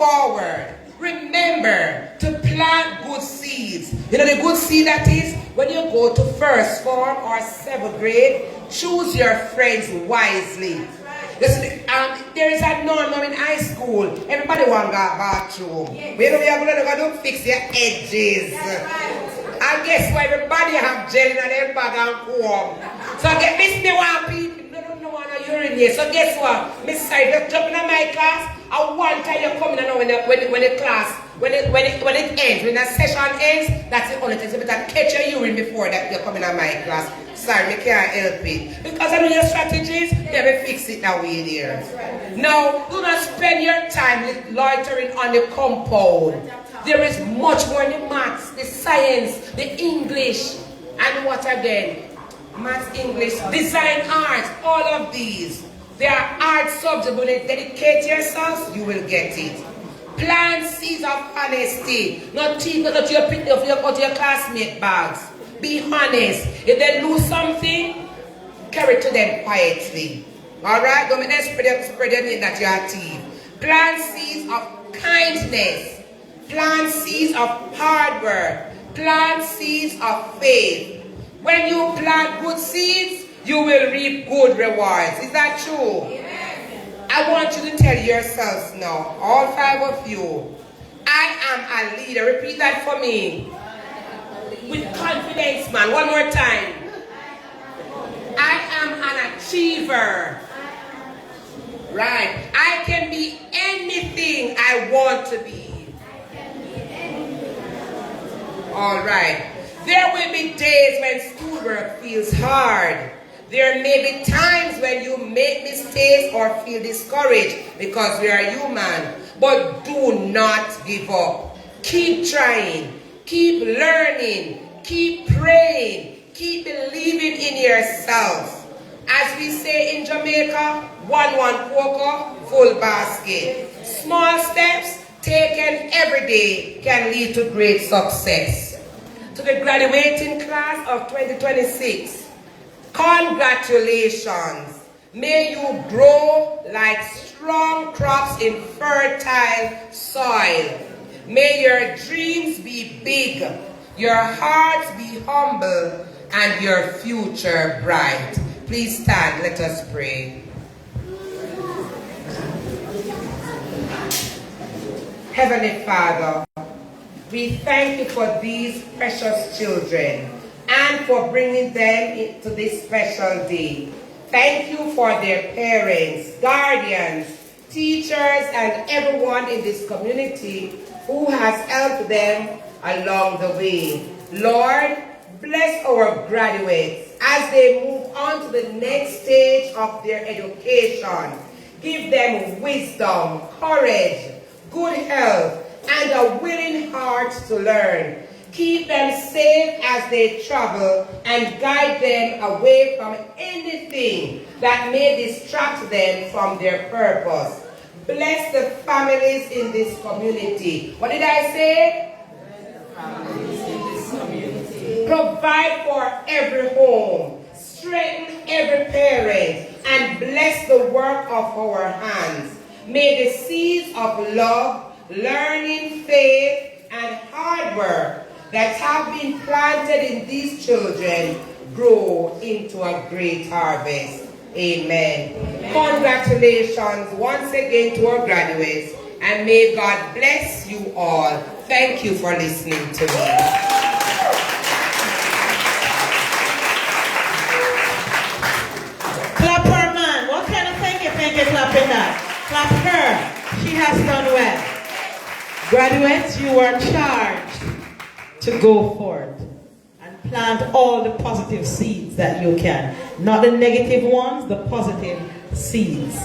forward. Remember to plant good seeds. You know the good seed that is when you go to first form or 7th grade, choose your friends wisely. Listen, there is a norm in high school. Everybody want to go bathroom. We know we are going to fix your edges. And guess what? Everybody have gel in their bag and comb. So get this me one people. No one urinate. So guess what? Miss Side, just jump in my class. I want time you come in and when the class, when it ends, when the session ends, that's the only thing. So you better catch your urine before that you come in my class. Sorry, we can't help it. Because I know your strategies, they will fix it that way there. Right. Now, do not spend your time loitering on the compound. There is much more in the maths, the science, the English, and what again? Maths, English, design, arts, all of these. They are art subjects. When you dedicate yourselves, you will get it. Plant seeds of honesty. Not teach not your classmate bags. Be honest. If they lose something, carry it to them quietly. Alright? Don't make them spread your name that you are a thief. Plant seeds of kindness. Plant seeds of hard work. Plant seeds of faith. When you plant good seeds, you will reap good rewards. Is that true? Amen. I want you to tell yourselves now, all 5 of you, I am a leader. Repeat that for me. With confidence, man. One more time. I am an achiever. Right. I can be anything I want to be. All right. There will be days when schoolwork feels hard. There may be times when you make mistakes or feel discouraged because we are human. But do not give up. Keep trying. Keep learning. Keep praying. Keep believing in yourself. As we say in Jamaica, one poker, full basket. Small steps taken every day can lead to great success. To the graduating class of 2026, congratulations. May you grow like strong crops in fertile soil. May your dreams be big, your hearts be humble, and your future bright. Please stand, let us pray. Heavenly Father, we thank you for these precious children and for bringing them into this special day. Thank you for their parents, guardians, teachers, and everyone in this community who has helped them along the way. Lord, bless our graduates as they move on to the next stage of their education. Give them wisdom, courage, good health, and a willing heart to learn. Keep them safe as they travel and guide them away from anything that may distract them from their purpose. Bless the families in this community. What did I say? Families in this community. Provide for every home. Strengthen every parent and bless the work of our hands. May the seeds of love, learning, faith, and hard work that have been planted in these children grow into a great harvest. Amen. Amen. Congratulations once again to our graduates, and may God bless you all. Thank you for listening to me. Clap her, man. What kind of thank you clapping that? Clap her. She has done well. Graduates, you are charged to go forth and plant all the positive seeds that you can. Not the negative ones, the positive seeds.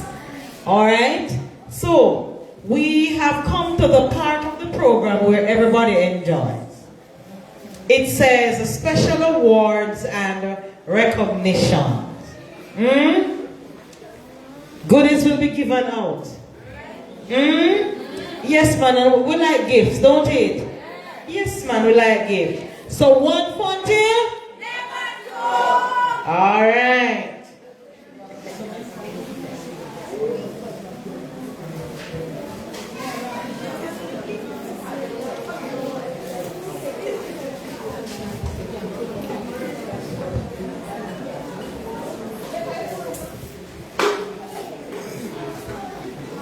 Alright? So, we have come to the part of the program where everybody enjoys. It says special awards and recognitions. Goodies will be given out. Yes, man, we like gifts, don't it? Yes, man, we like gifts. So one fun till? Never go. All right.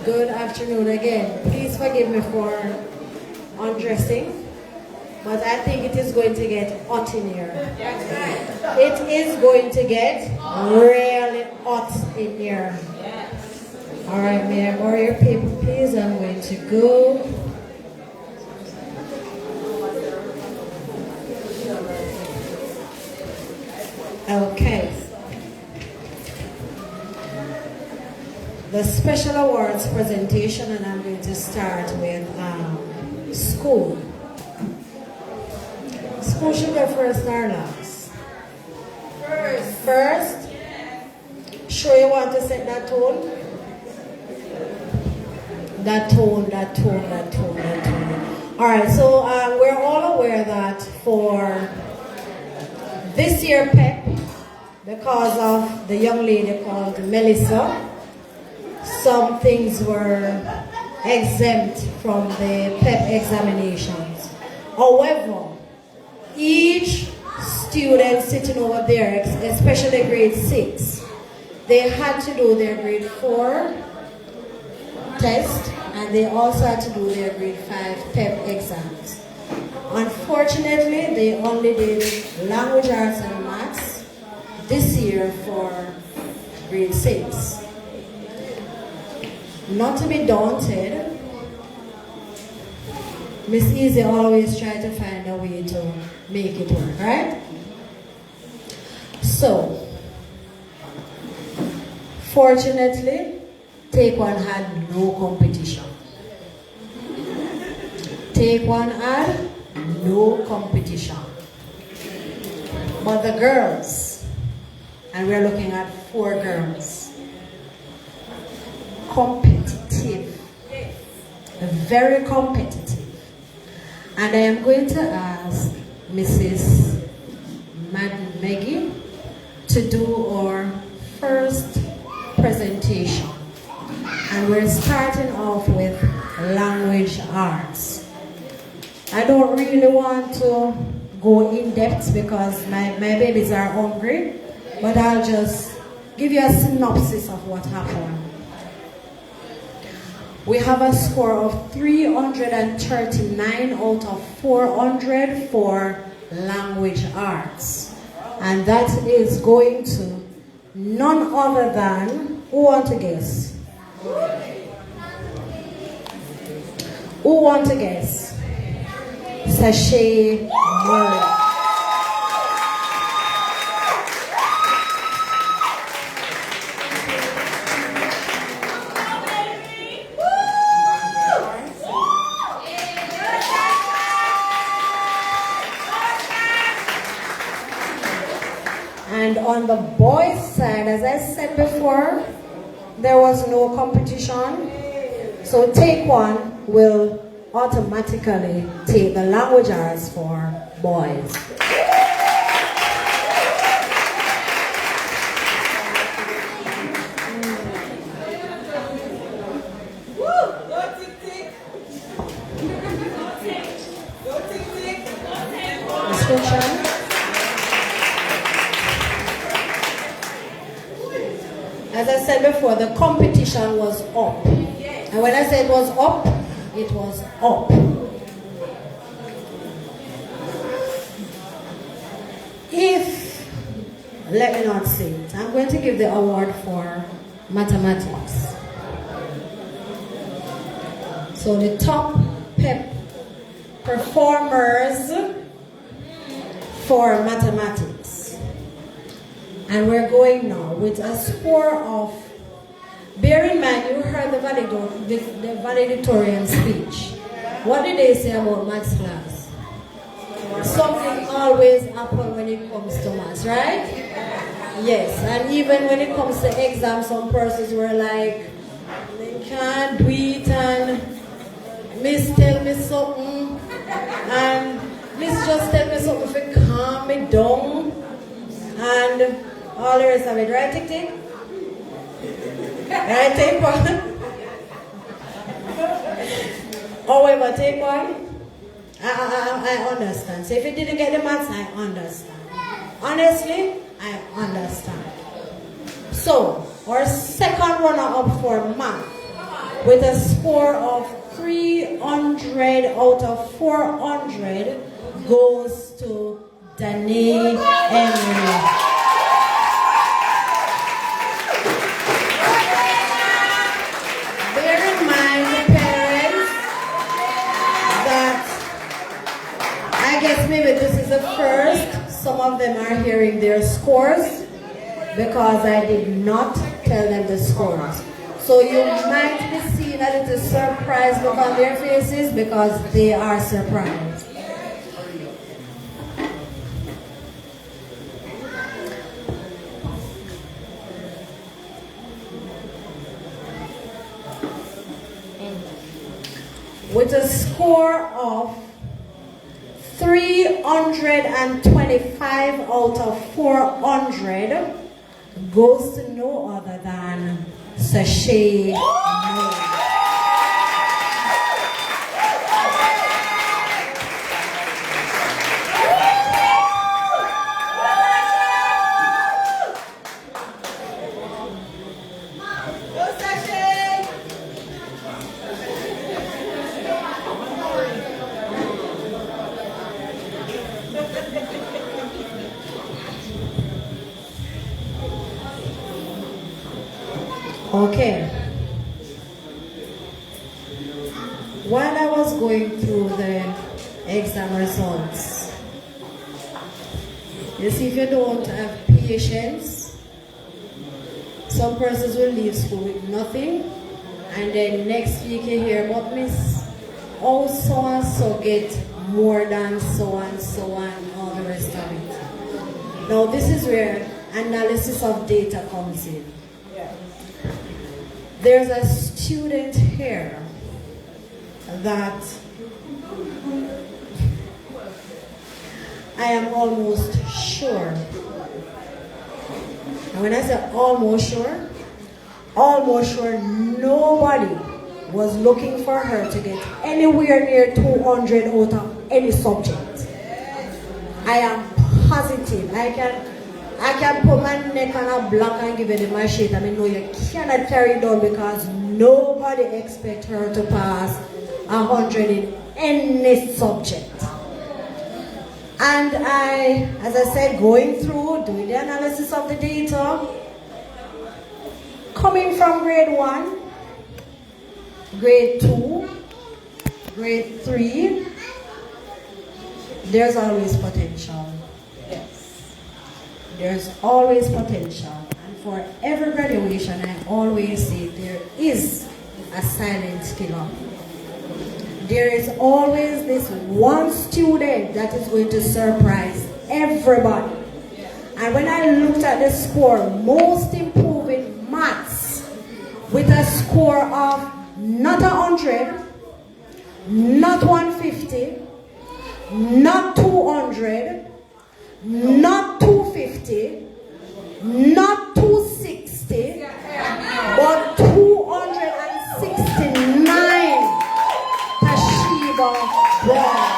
Good afternoon again. Please forgive me for undressing, but I think it is going to get hot in here. It is going to get really hot in here. All right, may I borrow your paper, please? I'm going to go. Okay. The special awards presentation, and I'm going to start with school. School should go first or last? First? Sure you want to set that tone? That tone. Alright, so we're all aware that for this year PEP, because of the young lady called Melissa, some things were exempt from the PEP examinations. However, each student sitting over there, especially grade 6, they had to do their grade 4 test, and they also had to do their grade 5 PEP exams. Unfortunately, they only did language arts and maths this year for grade 6. Not to be daunted, Miss Easy always try to find a way to make it work, right? So, fortunately, Take One had no competition. Take One had no competition. But the girls, and we're looking at 4 girls, competitive, very competitive. And I am going to ask Mrs. Maggie to do our first presentation. And we're starting off with language arts. I don't really want to go in depth because my babies are hungry, but I'll just give you a synopsis of what happened. We have a score of 339 out of 400 for language arts. And that is going to none other than, who want to guess? Who want to guess? Sashay Murray. And on the boys' side, as I said before, there was no competition. So Take One will automatically take the language arts for boys. Description. As I said before, the competition was up. And when I said it was up, it was up. If, let me not say it, I'm going to give the award for mathematics. So the top PEP performers for mathematics. And we're going now with a score of, bear in mind, you heard the valedictorian speech. What did they say about maths class? Something always happens when it comes to maths, right? Yes, and even when it comes to exams, some persons were like, they can't do it, and Miss tell me something, and Miss just tell me something to calm me down, and all the rest of it, right, Tick Tick? Right, Take One? However, Take One, I understand. So if you didn't get the maths, I understand. Honestly, I understand. So, our second runner-up for math with a score of 300 out of 400 goes to Danae Emery. Bear in mind, the parents, that I guess maybe this is the first some of them are hearing their scores, because I did not tell them the scores. So you might be seeing a little surprise look on their faces because they are surprised. With a score of 325 out of 400 goes to no other than Sashay Moore. Okay. While I was going through the exam results, you see, if you don't have patience, some persons will leave school with nothing, and then next week you hear about Miss, oh, so and so get more than so and so and all the rest of it. Now this is where analysis of data comes in. There's a student here that I am almost sure, and when I say almost sure nobody was looking for her to get anywhere near 200 out of any subject. I am positive. I can put my neck on a block and give it my shit. I mean, no, you cannot carry it down because nobody expects her to pass 100 in any subject. And I, as I said, going through, doing the analysis of the data, coming from grade 1, grade 2, grade 3, there's always potential. There's always potential, and for every graduation, I always say there is a silent killer. There is always this one student that is going to surprise everybody. And when I looked at the score, most improving maths with a score of not 100, not 150, not 200, not 250, not 260, but 269. Tashiba Brown.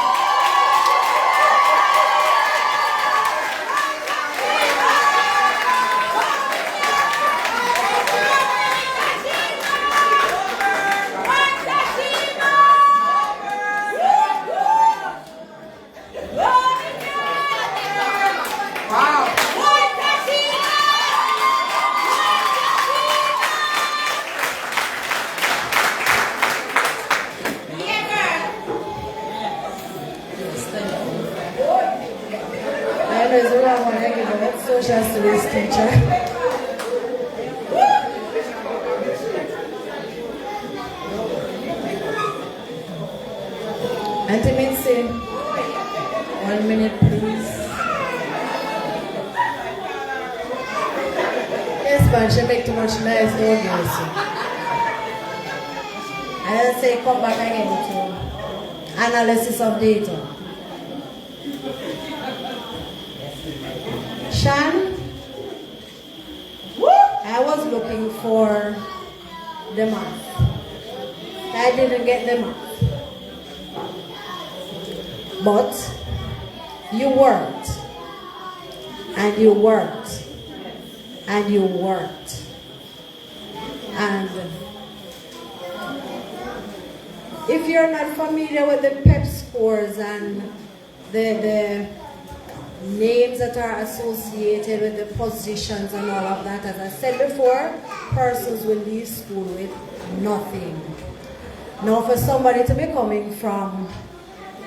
Social studies teacher. Auntie Mitzi, 1 minute please. Yes, man, she make too much noise, don't you? I just say come back again to analysis of data. Shan, I was looking for the math. I didn't get the math. But you worked, and you worked, and you worked. And if you're not familiar with the PEP scores and the names that are associated with the positions and all of that, as I said before, persons will leave school with nothing. Now for somebody to be coming from,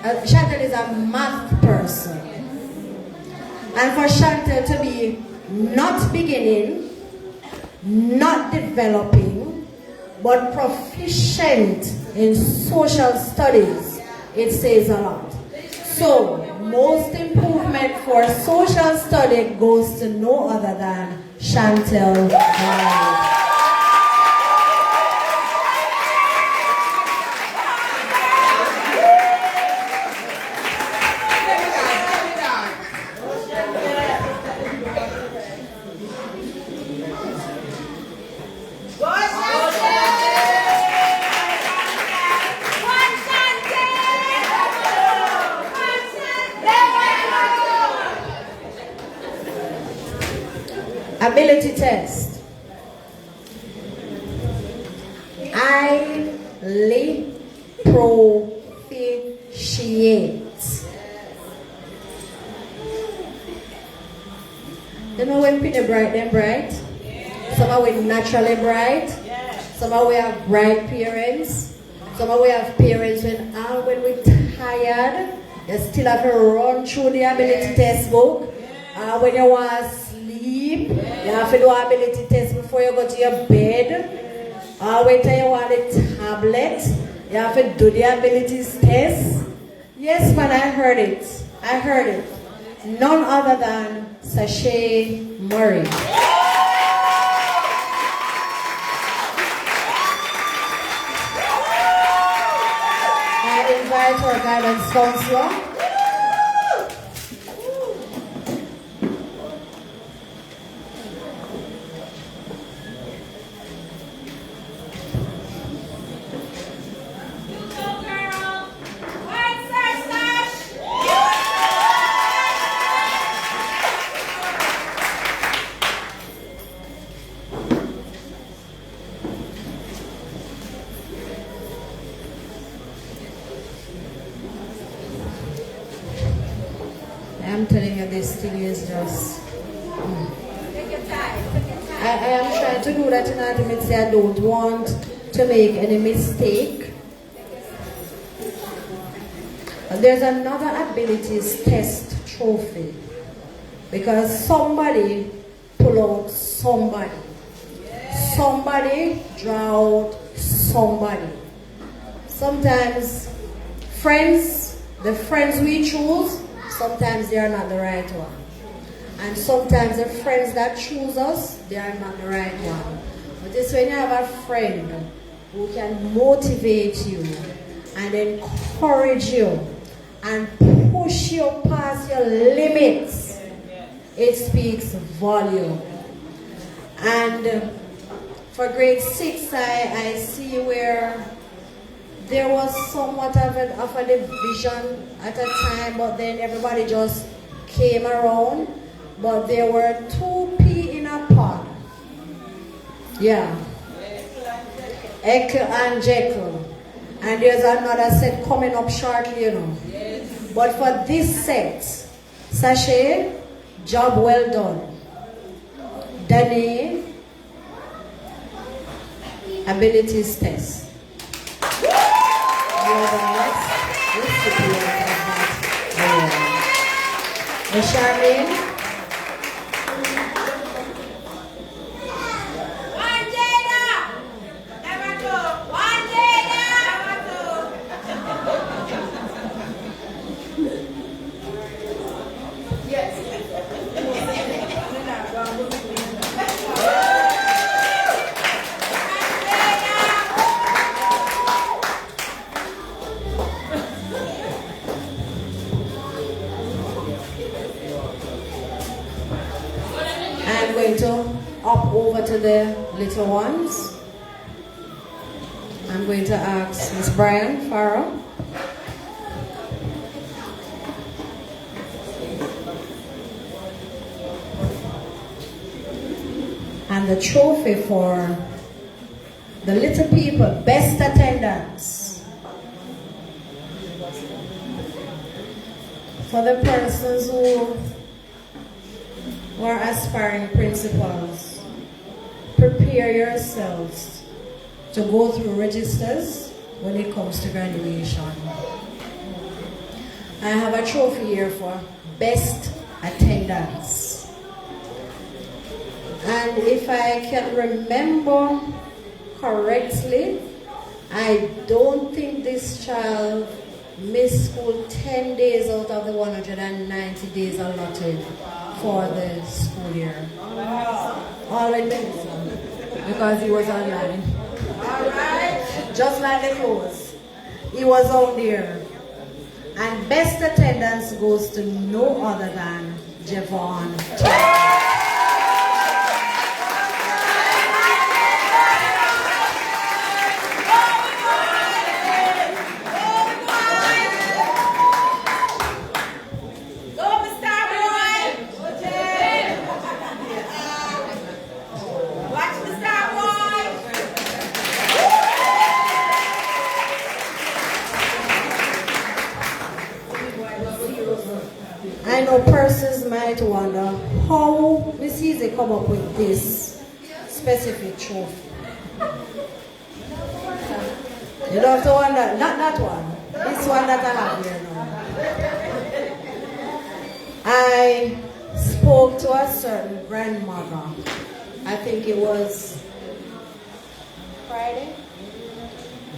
Chantel is a math person, and for Chantel to be not beginning, not developing, but proficient in social studies, it says a lot. So, most improvement for social study goes to no other than Chantel Hyde. Ability test. Highly proficient. You know when people bright, them bright? Some are we naturally bright. Some are we have bright parents. Some are we have parents when we're tired, you still have to run through the ability test book. When you want to sleep, you have to do ability test before you go to your bed. When you want a tablet, you have to do the abilities test. Yes, man, I heard it. I heard it. None other than Sashay Murray. I invite our guidance counselor. I'm telling you, this thing is just... I am trying to do that in order to say I don't want to make any mistake. There's another abilities test trophy. Because somebody pull out somebody. Somebody draw out somebody. Sometimes friends, the friends we choose, sometimes they are not the right one. And sometimes the friends that choose us, they are not the right one. But it's when you have a friend who can motivate you and encourage you and push you past your limits, it speaks volume. And for grade 6, I see where there was somewhat of a division at a time, but then everybody just came around. But there were 2 peas in a pod. Yeah. Echo and Jekyll. And there's another set coming up shortly, you know. But for this set, Sashay, job well done. Danny, abilities test. You're the next recipient of that. And Charlene? I'm going to up over to the little ones. I'm going to ask Miss Brian Farrow. And the trophy for the little people, best attendance, For the persons who are aspiring principals, prepare yourselves to go through registers when it comes to graduation. I have a trophy here for best attendance. And if I can remember correctly, I don't think this child missed school 10 days out of the 190 days allotted for the school year. All in medicine, because he was online. All right, just like the clothes. He was out there. And best attendance goes to no other than Javon. I know persons might wonder how Miss Easy come up with this specific trophy. You don't have to wonder, not that one, this one that I have here now. I spoke to a certain grandmother. I think it was Friday.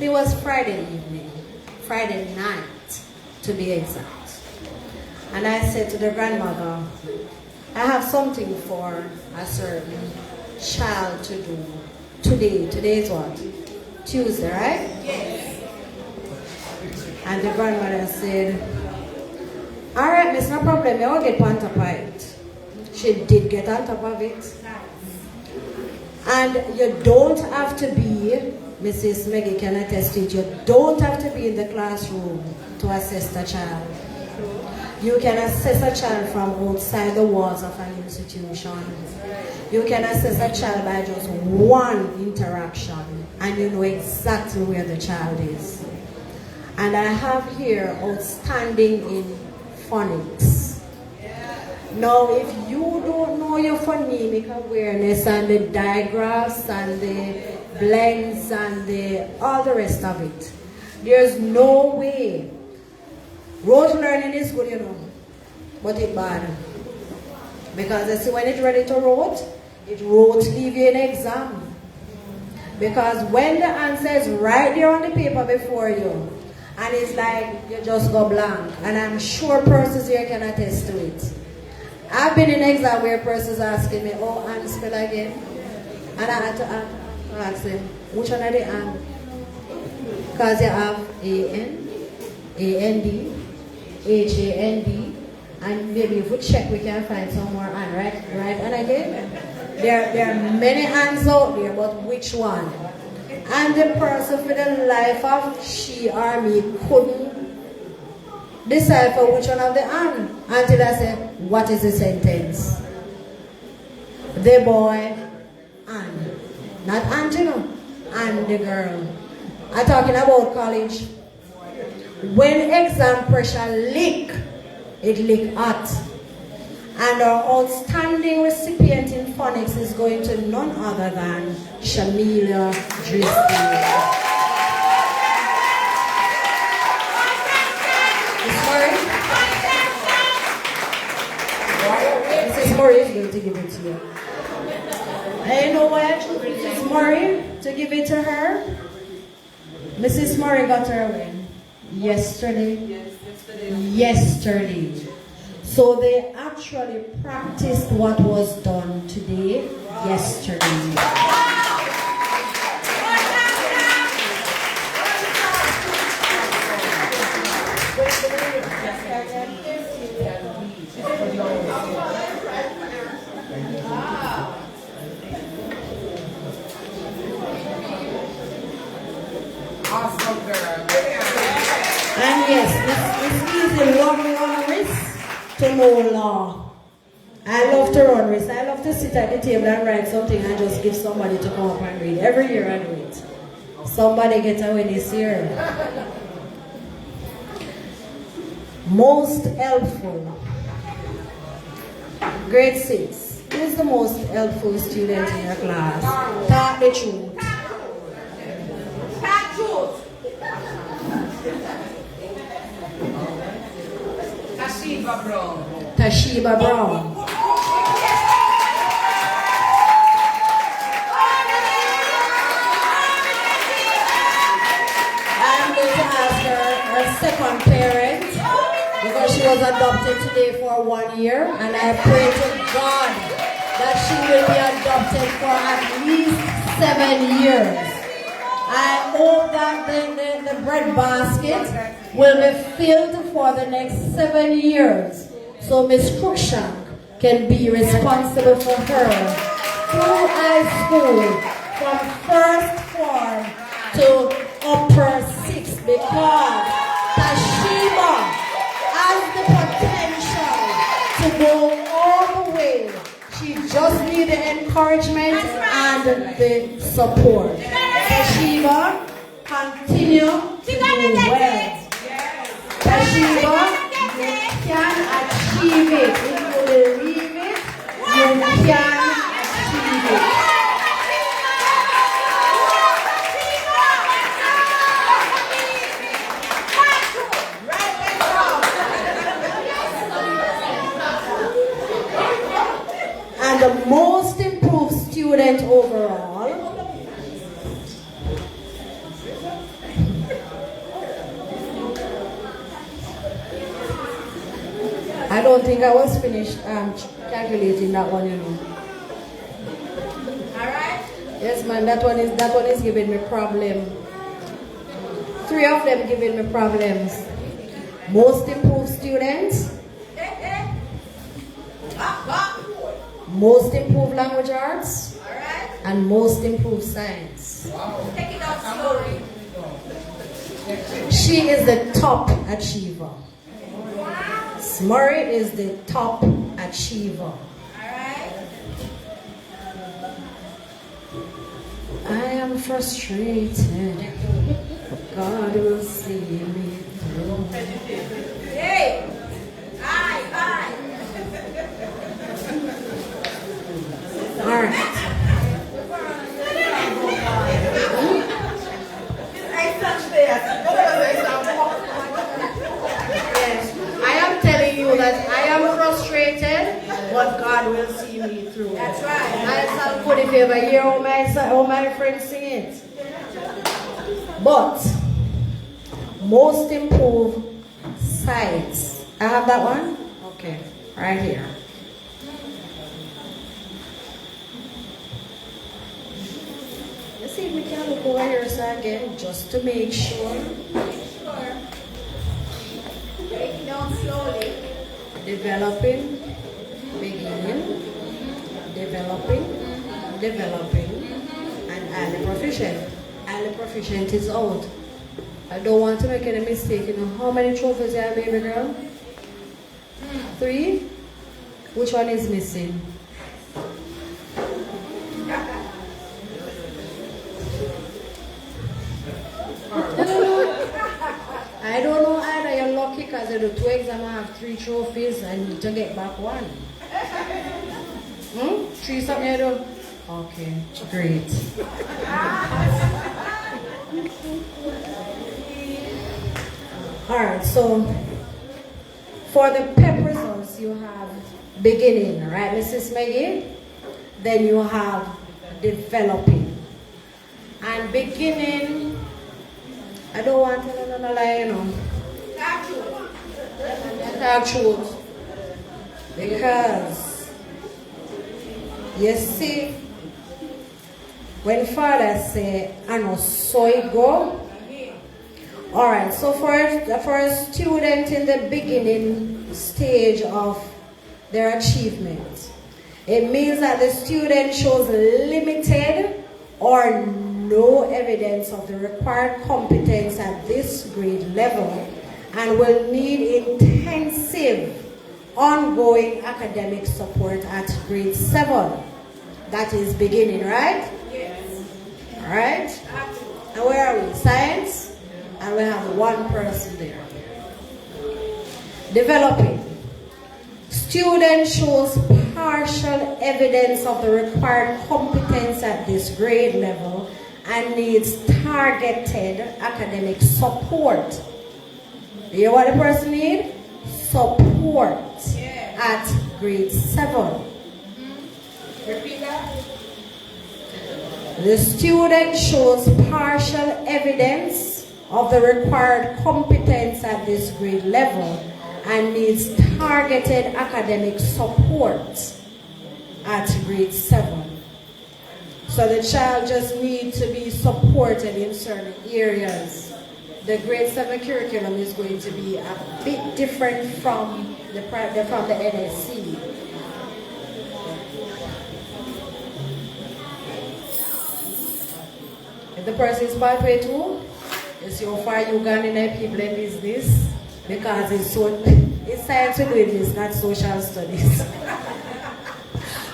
It was Friday evening, Friday night to be exact. And I said to the grandmother, I have something for a certain child to do today. Today is what? Tuesday, right? Yes. And the grandmother said, all right, miss, no problem. I'll get on top of it. She did get on top of it. And you don't have to be, Mrs. Maggie can attest to it, you don't have to be in the classroom to assess the child. You can assess a child from outside the walls of an institution. You can assess a child by just one interaction, and you know exactly where the child is. And I have here outstanding in phonics. Now, if you don't know your phonemic awareness and the digraphs and the blends and all the rest of it, there's no way. Rote learning is good, you know, but it's bad. Because you see, when it's ready to rote, it rote leave you in exam. Because when the answer is right there on the paper before you, and it's like you just go blank, and I'm sure persons here can attest to it. I've been in exam where persons asking me, oh, and spell again. And I had to ask them, which one are they and? Because you have A-N, A-N-D, H-A-N-D, and maybe if we check we can find some more and right and again. There are many hands out there, but which one? And the person for the life of she or me couldn't decipher which one of the and until I said, what is the sentence? The boy and. Not and, you know, and the girl. I'm talking about college. When exam pressure leak, it leak hot. And our outstanding recipient in phonics is going to none other than Shamilia Driscoll. Mrs. Murray is going to give it to you. And you know what? Mrs. Murray, to give it to her. Mrs. Murray got her win. Yesterday. Yesterday. So they actually practiced what was done today, yesterday. Awesome girl. And yes, it's easy long race to know law. I love to run race. I love to sit at the table and write something and just give somebody to come up and read. Every year I do it. Somebody get away this year. most helpful. Grade 6. Who is the most helpful student in your class? Talk the truth. Talk truth. Tashiba Brown. Tashiba Brown. I'm going to ask her second parent, because she was adopted today for 1 year, and I pray to God that she will be adopted for at least 7 years. I hope that the bread basket will be filled for the next 7 years, so Miss Cruikshank can be responsible for her through high school, from first form to upper 6, because Tashiba has the potential to go all the way. She just needs the encouragement and the support. Tashiba, continue to do well. Tashiba, you can achieve it. If you believe it, you can achieve it. And the most improved student overall I don't think I was finished calculating that one, you know. Alright? Yes, man, that one is giving me problem. 3 of them giving me problems. Most improved students, most improved language arts, Alright? and most improved science. Take it out slowly. She is the top achiever. Murray is the top achiever. Alright? I am frustrated. God will see me through. Hey! Aye. All right. Yes, I am telling you that I am frustrated, but God will see me through. That's right. I shall put if you ever hear all my friends sing it. But most improved sites. I have that one? Okay, right here. Let's see if we can look over here again, just to make sure. Take it down slowly. Developing, beginning, developing, and highly proficient. Highly proficient is out. I don't want to make any mistake. You know, how many trophies you have, baby girl? 3? Which one is missing? I don't know either. You're lucky because you do 2 exams, I have 3 trophies, and to get back 1. 3 something you do? Okay, great. Alright, so for the PEP results, you have beginning, right, Mrs. Maggie? Then you have developing. And beginning, I don't want to lie, you know. Talk truth. Because, you see, when Father say, I know, so it go. Alright, so for a student in the beginning stage of their achievement, it means that the student shows limited or no evidence of the required competence at this grade level and will need intensive ongoing academic support at grade 7. That is beginning, right? Yes. Alright? And where are we? Science? And we have 1 person there. Developing. Student shows partial evidence of the required competence at this grade level and needs targeted academic support. You hear what the person needs? Support at grade 7. Repeat that. The student shows partial evidence of the required competence at this grade level and needs targeted academic support at grade 7. So the child just needs to be supported in certain areas. The grade 7 curriculum is going to be a bit different from the NSC. If the person is pathway 2, you see how far you gone in a people in business, because it's science we doing this, not social studies.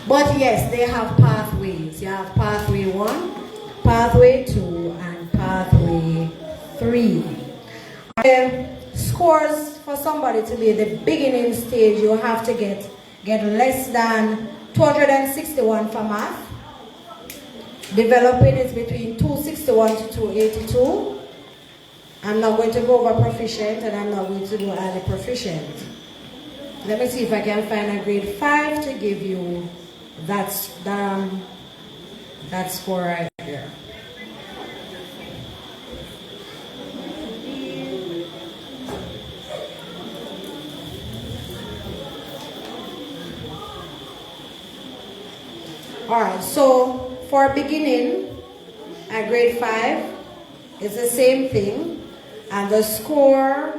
But yes, they have pathways. You have pathway 1, pathway 2, and pathway 3. Scores for somebody to be at the beginning stage, you have to get less than 261 for math. Developing is between 261 to 282. I'm not going to go over proficient, and I'm not going to do highly proficient. Let me see if I can find a grade 5 to give you that score right there. Alright, so for beginning at grade 5, it's the same thing, and the score,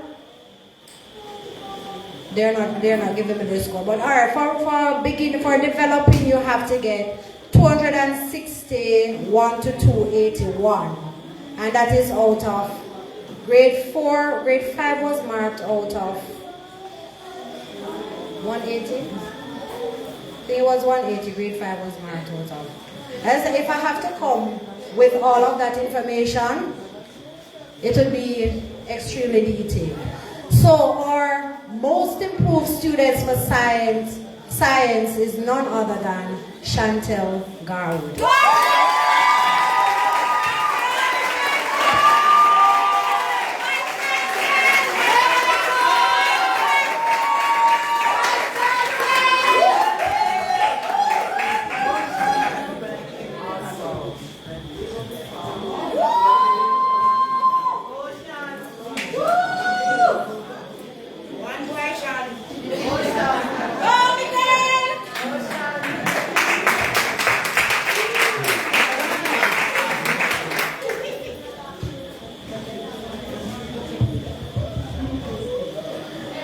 they're not giving me the score, but alright, for developing, you have to get 261 to 281, and that is out of grade 4. Grade 5 was marked out of 180. I think it was 180, grade 5 was marked out of. And so if I have to come with all of that information, it would be extremely detailed. So our most improved students for science is none other than Chantel Garwood.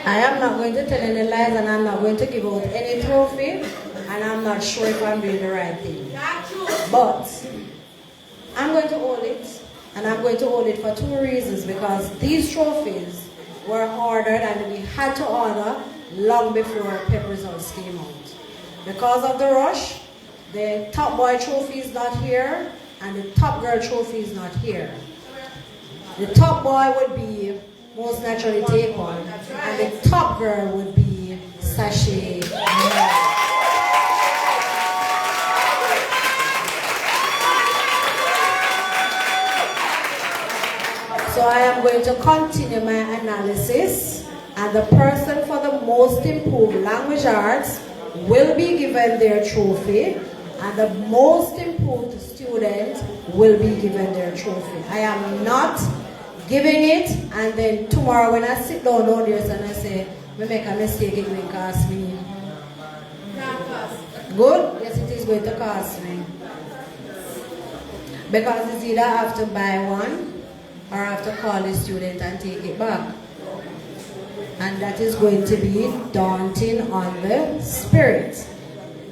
I am not going to tell any lies, and I'm not going to give out any trophy, and I'm not sure if I'm doing the right thing. But I'm going to hold it, and I'm going to hold it for 2 reasons, because these trophies were ordered, and we had to order long before PEP results came out. Because of the rush, the top boy trophy is not here, and the top girl trophy is not here. The top boy would be most naturally take one, and the top girl would be Sashay. So I am going to continue my analysis, and the person for the most improved language arts will be given their trophy, and the most improved student will be given their trophy. I am not giving it, and then tomorrow when I sit down there and I say, we make a mistake, it will cost me. Good? Yes, it is going to cost me. Because it's either I have to buy one, or I have to call the student and take it back. And that is going to be daunting on the spirit.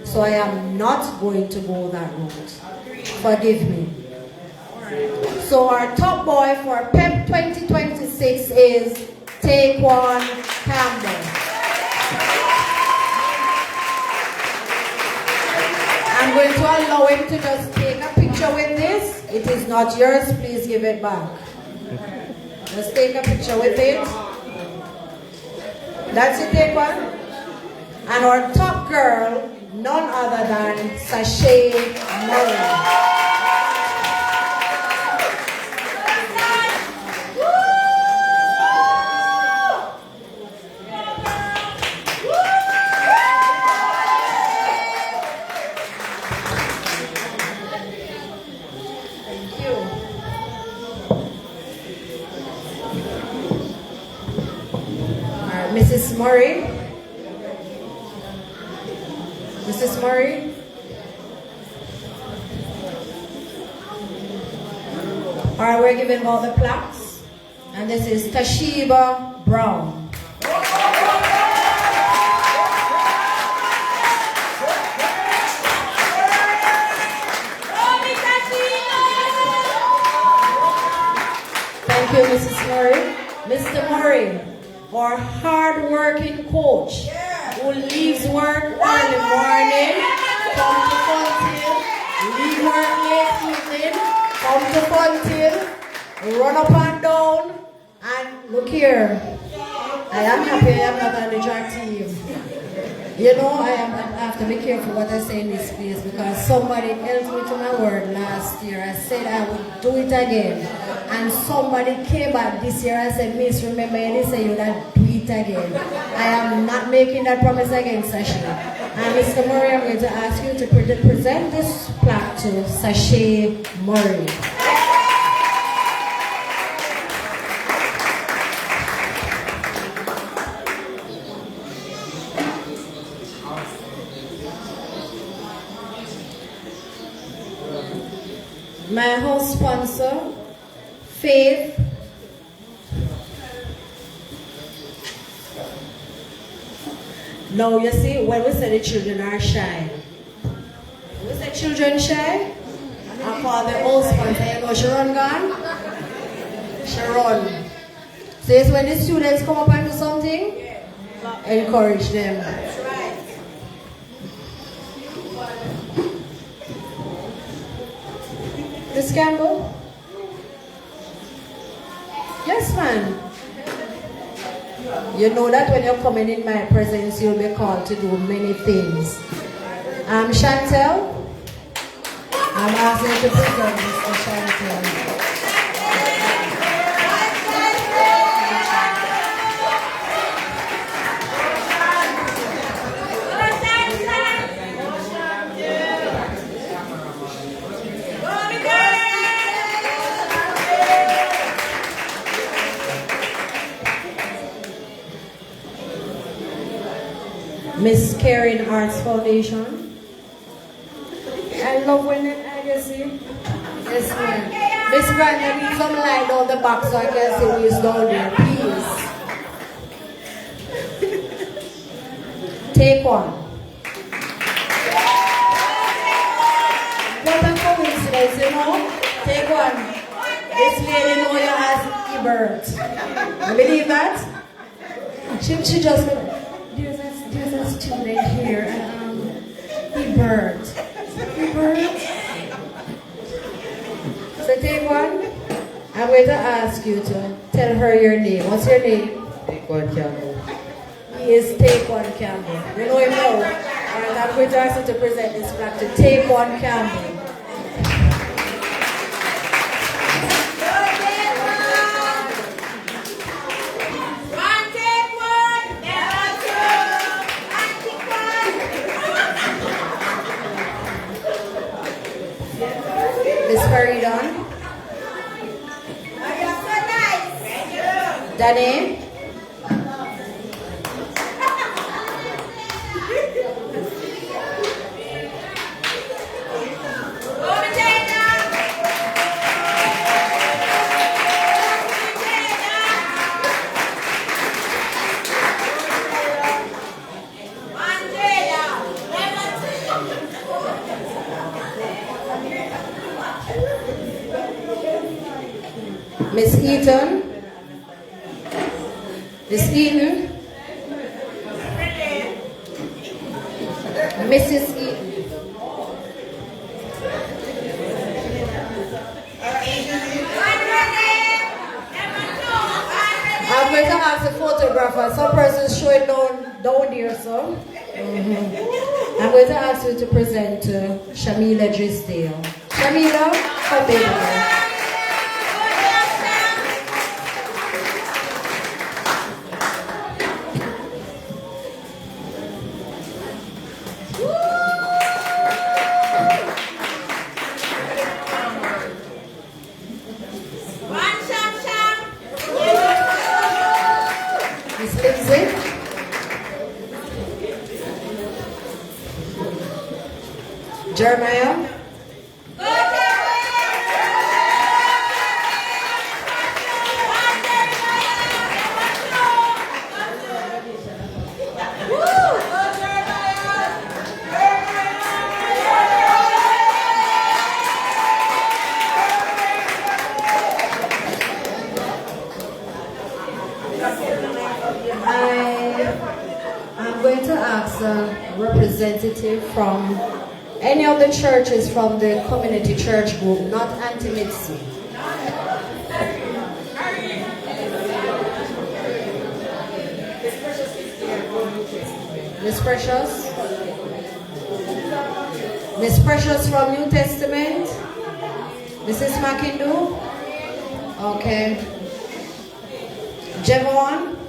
So I am not going to go that route. Forgive me. So our top boy for PEP 2026 is Taekwon Campbell. I'm going to allow him to just take a picture with this. It is not yours, please give it back. Just take a picture with it. That's it, take one. And our top girl, none other than Sashay Murray. Mrs. Murray. Mrs. Murray. Alright, we're giving all the plaques. And this is Tashiba Brown. Thank you, Mrs. Murray. Mr. Murray, our hard-working coach who leaves work early morning, come to Funtil, leave work late evening, come to Funtil, run up and down, and look here. I am happy I am not on the track team. You know, I have to be careful what I say in this place because somebody held me to my word last year. I said I would do it again. And somebody came back this year and said, Miss, remember you didn't say you would do it again. I am not making that promise again, Sashay. And Mr. Murray, I'm going to ask you to present this plaque to Sashay Murray. My house sponsor, Faith. Now you see, when we say the children are shy, when we say children shy, I call the house sponsor. You know Sharon gone? Sharon. So it's when the students come up and do something, encourage them. That's right. Miss Campbell? Yes, ma'am. You know that when you're coming in my presence, you'll be called to do many things. Chantel, I'm asking you to present Mr. Chantel. Miss Karen Arts Foundation. I love when I can see. Yes, ma'am. Miss Grant, I need some light on the back so I can see who is down there, please. Take one. What a coincidence, you know? Take one. This lady know you as Ebert. You believe that? She just, there's a student here, Ebert. Ebert. So take one. I'm going to ask you to tell her your name. What's your name? Taekwon Campbell. He is Taekwon Campbell. You know him now? Alright, I'm going to ask you to present this plaque to Taekwon Campbell. Miss Faridon. Danny. Miss Eaton. Miss Eaton. Mrs. Eaton. I'm going to ask the photographer. Some persons show it down there, so. I'm going to ask you to present to Shamila Drisdale. Shamila, come here. Jeremiah. I'm going to ask a representative from any of the churches from the community church group, not Anti-Mitzi. Miss Precious? Miss Precious from New Testament? Mrs. Makindu? Okay. Jevon?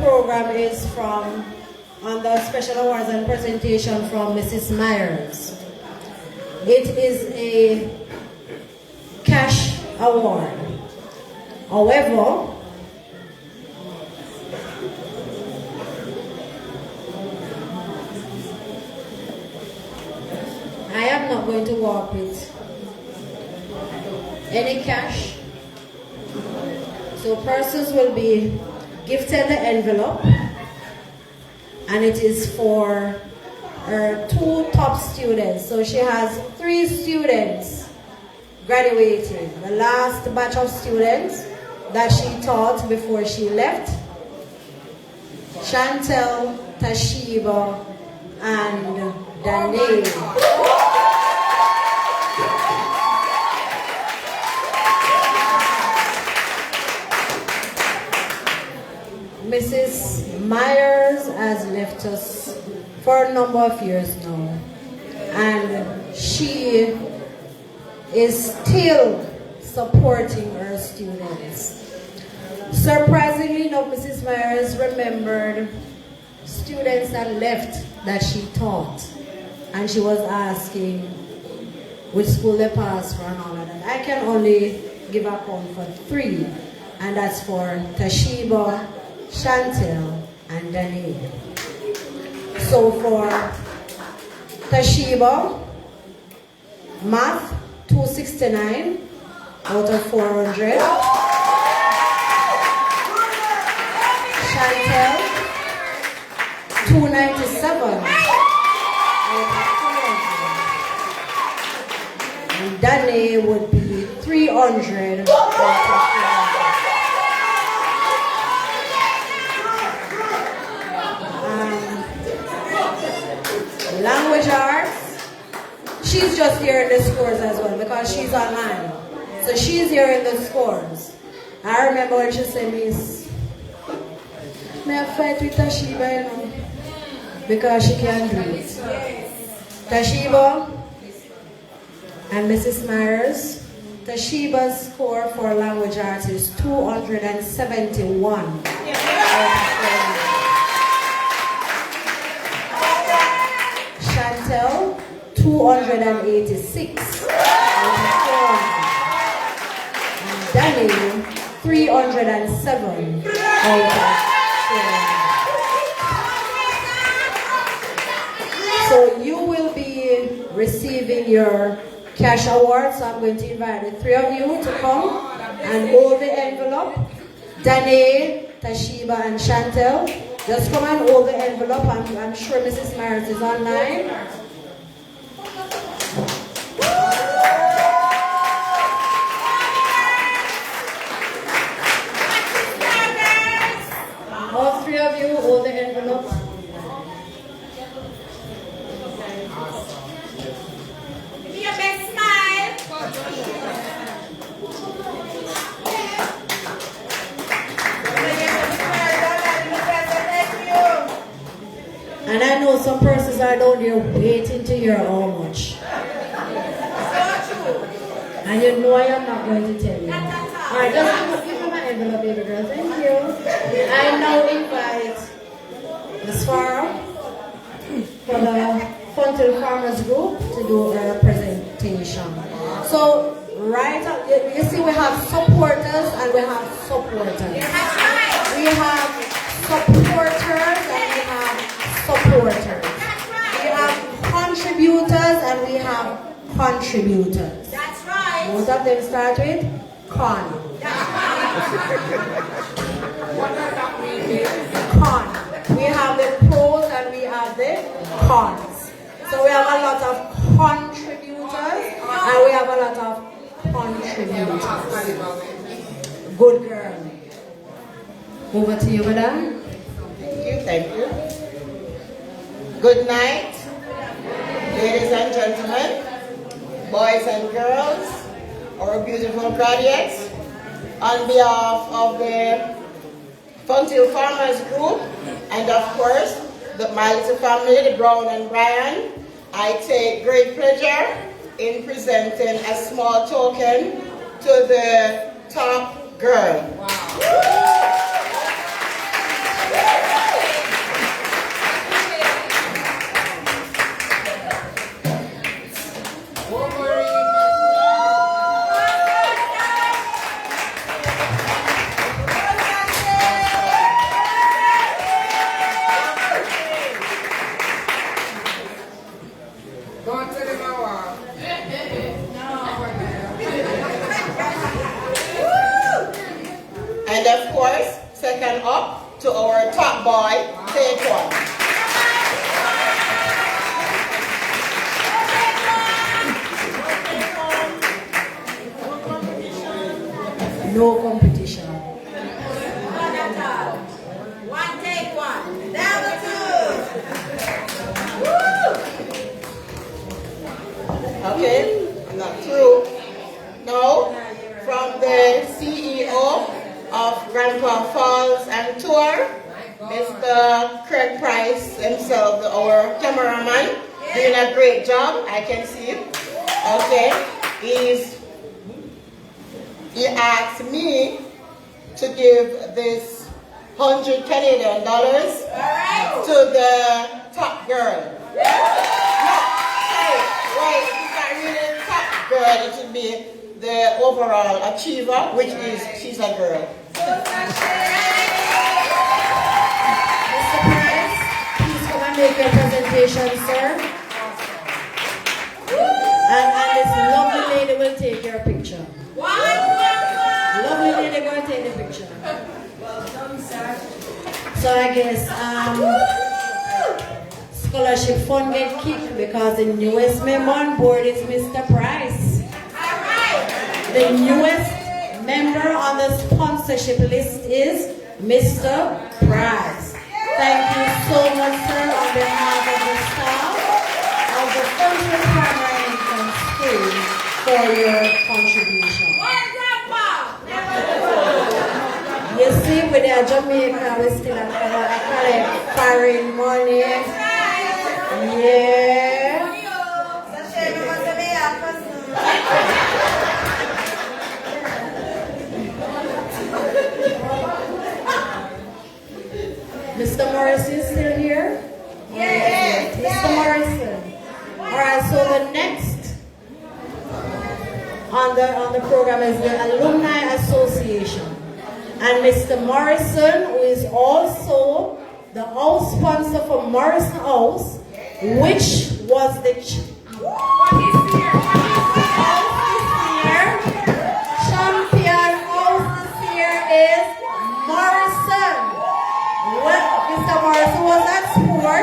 Program is from on the special awards and presentation from Mrs. Myers. It is a cash award. However, I am not going to walk with any cash. So persons will be gifted the envelope, and it is for her 2 top students. So she has 3 students graduating. The last batch of students that she taught before she left, Chantel, Tashiba, and Danae. Mrs. Myers has left us for a number of years now, and she is still supporting her students. Surprisingly enough, Mrs. Myers remembered students that left that she taught, and she was asking which school they passed for and all of that. I can only give a count for 3, and that's for Tashiba, Chantel, and Danae. So for Tashiba, math 269 out of 400. Chantel 297 out of 400. And Danae would be 300 out of 400. Language arts, she's just here in the scores as well because she's online. So she's here in the scores. I remember when she said, Miss, may I fight with Tashiba, you know, because she can't do it. Tashiba and Mrs. Myers, Tashiba's score for language arts is 271. Chantel, 286. And Danae, 307. So you will be receiving your cash award. So I'm going to invite the 3 of you to come and hold the envelope. Danae Tashiba, and Chantel. Just come and hold the envelope. I'm sure Mrs. Myers is online. All three of you hold the envelope. Give me your best smile. And I know some persons are down there waiting to hear how much. And you know I am not going to tell you. Alright, just give me my envelope, baby girl. Thank you. I now invite Ms. Farah for the Fontaine Farmers Group to do a presentation. So, right up, you see we have supporters and we have supporters. We have supporters and we have supporters. We have contributors and we have contributors. That's right. Most of them start with con. Con. We have the pros and we have the cons. So we have a lot of contributors and we have a lot of contributors. Good girl. Over to you, madam. Thank you. Good night, ladies and gentlemen, boys and girls, our beautiful graduates. On behalf of the Fontaine Farmers Group and of course my little family, the Brown and Brian, I take great pleasure in presenting a small token to the top girl. And of course, second up to our top boy, take one. No competition. One take one. Down the two. Okay, I'm not through. Now, from the CEO of Grandpa Falls and Tour, Mr. Craig Price himself, our cameraman, doing a great job. I can see him. Okay, he asked me to give this $100 Canadian to the top girl. No, sorry, right, it's not really the top girl, it should be the overall achiever, which is, she's a girl. Mr. Price, please come and make your presentation, sir. And this lovely lady will take your picture. Lovely lady going to take the picture. So I guess scholarship fund get kicked because the newest member on board is Mr. Price. The newest member on the sponsorship list is Mr. Price. Thank you so much, sir, on behalf of the staff of the Fontaine Primary Entrance School for your contribution. You see, with the Jamaica, we still have foreign money. Yeah. Mr. Morrison is still here? Yes. Mr. Morrison. Alright, so the next on the program is the Alumni Association. And Mr. Morrison, who is also the house sponsor for Morrison House, which was the champion house this year is Morrison.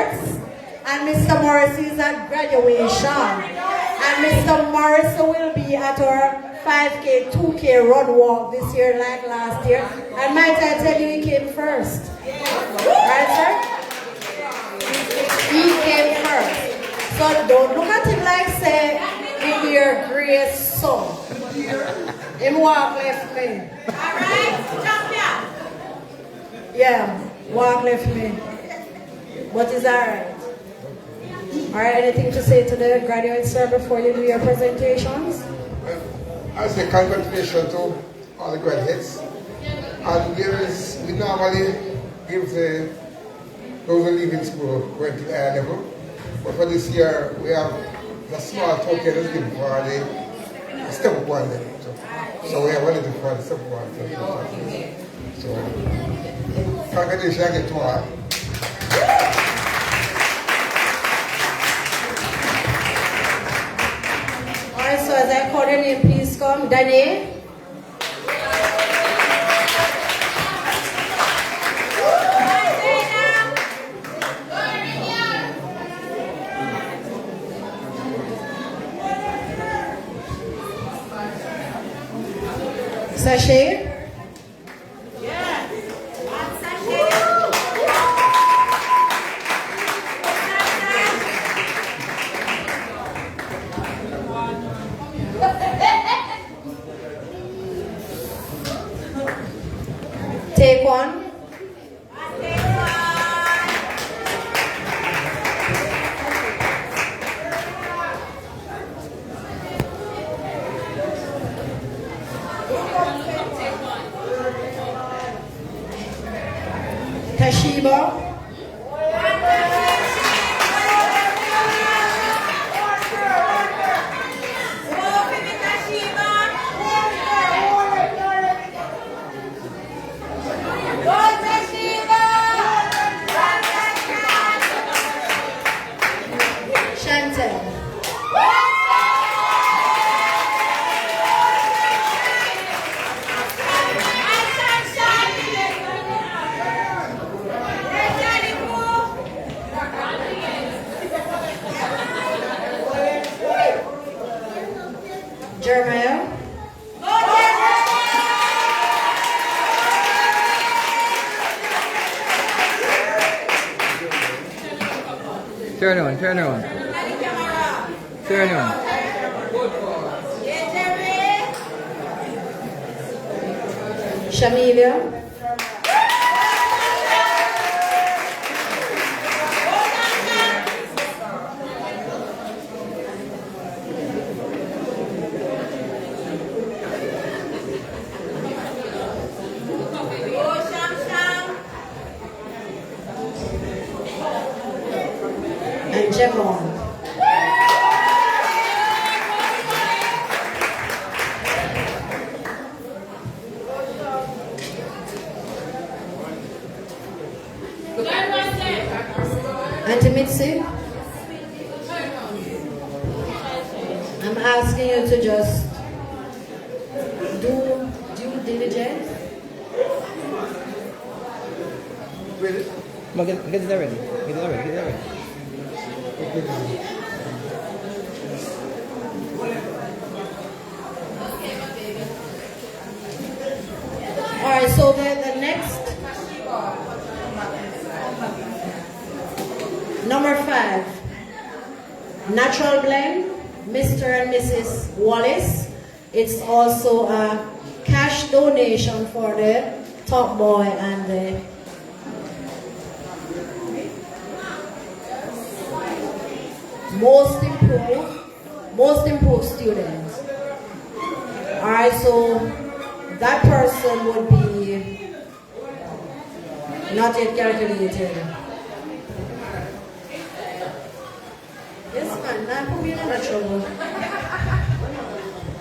sports, and Mr. Morrissey is at graduation. And Mr. Morrissey will be at our 5K, 2K run walk this year like last year. And might I tell you, he came first. Right, sir? He came first. So don't look at him like say, in your great son. Him walk left me. Alright, jump here. Yeah, walk left me. But it's alright. Alright, anything to say to the graduates, sir, before you do your presentations? I say congratulations to all the graduates. And we normally give those who leave in school going to the higher level. But for this year, we have the small token that's given for the step one level. So we have only for the step one. So congratulations again to all. Alright, so as I call your name, please come. Daniel. Sachet. Take one. Tashiba. Chantel. Jeremiah. Turn on. Shamilia. And Jevon. Auntie Mitzi, I'm asking you to just do due diligence. Come on, get it ready. Get it ready. Alright, so the next, number 5, Natural Blend, Mr. and Mrs. Wallace. It's also a cash donation for the top boy and the most improved student. Alright, so that person would be not yet calculated. Yes, man, not put me in a trouble.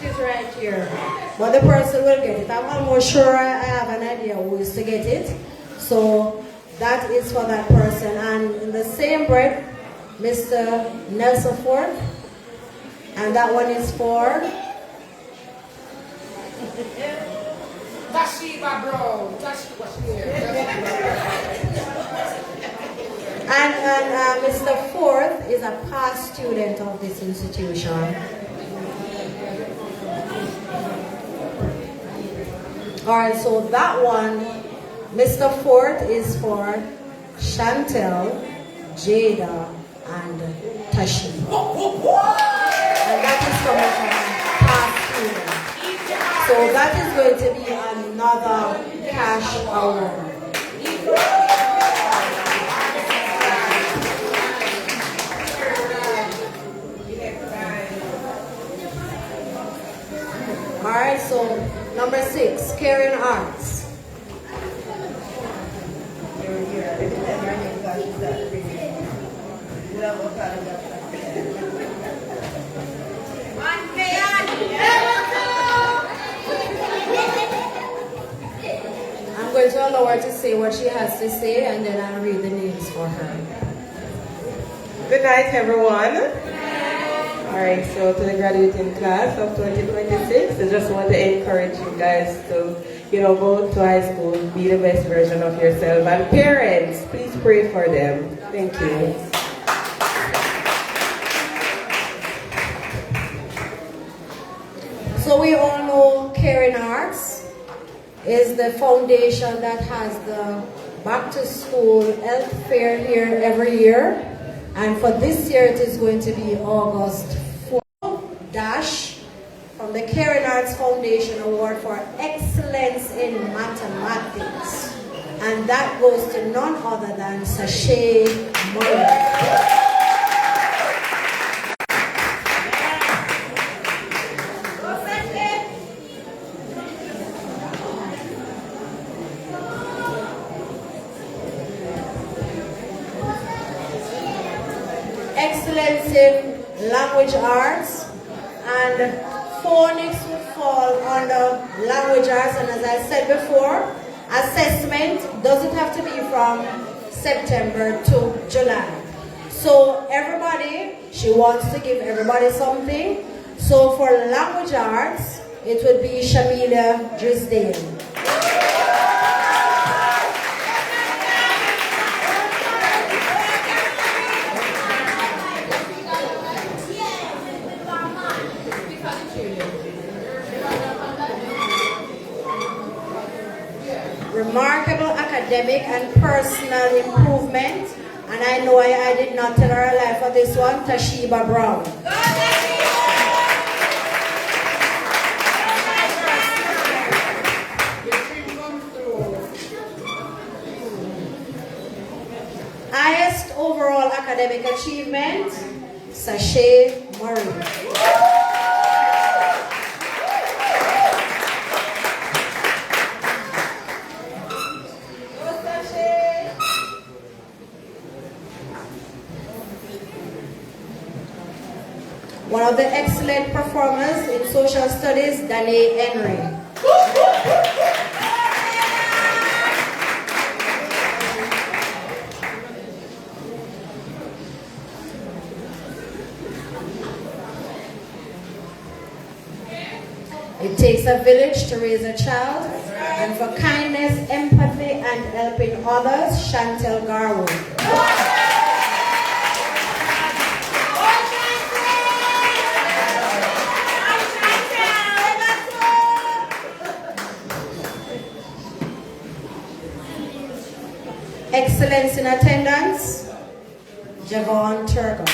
It is right here. But the person will get it. I'm almost sure I have an idea who is to get it. So that is for that person. And in the same breath, Mr. Nelson Ford. And that one is for Tashiba, bro. Tashiba here. and And Mr. Forth is a past student of this institution. Alright, so that one, Mr. Forth is for Chantel, Jada, and Tashi. And that is coming from past students. So that is going to be another cash award. Alright, so number 6, Caring Arts. I'm going to allow her to say what she has to say, and then I'll read the names for her. Good night, everyone. All right, so to the graduating class of 2026, I just want to encourage you guys to, go to high school, be the best version of yourself. And parents, please pray for them. Thank you. So we all know Caring Arts is the foundation that has the back to school health fair here every year. And for this year, it is going to be August 4th. Dash from the Caring Arts Foundation Award for Excellence in Mathematics. And that goes to none other than Sashay Murray. Excellence in language arts, and phonics would fall under language arts. And as I said before, assessment doesn't have to be from September to July. So everybody, she wants to give everybody something. So for language arts, it would be Shamila Drisdale. Remarkable academic and personal improvement. And I know I did not tell her life for this one, Tashiba Brown. Highest overall academic achievement, Sashay Murray. One of the excellent performers in social studies, Danae Henry. It takes a village to raise a child, and for kindness, empathy, and helping others, Chantel Garwood. Excellence in attendance, Javon Turgot.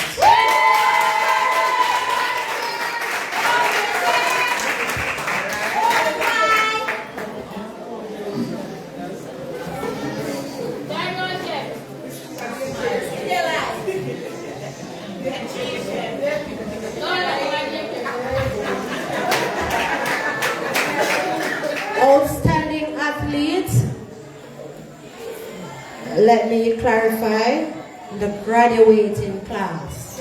Outstanding athlete. Let me clarify, the graduating class.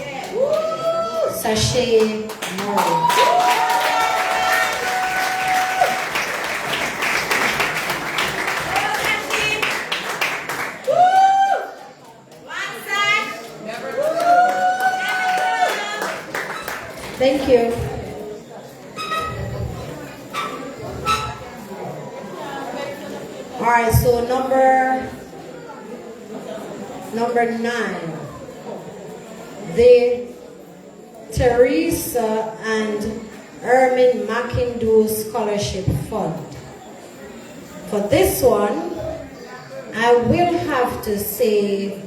Sashay Murray. Thank you. All right, so number Number 9, the Teresa and Ermin McIndoe Scholarship Fund. For this one, I will have to say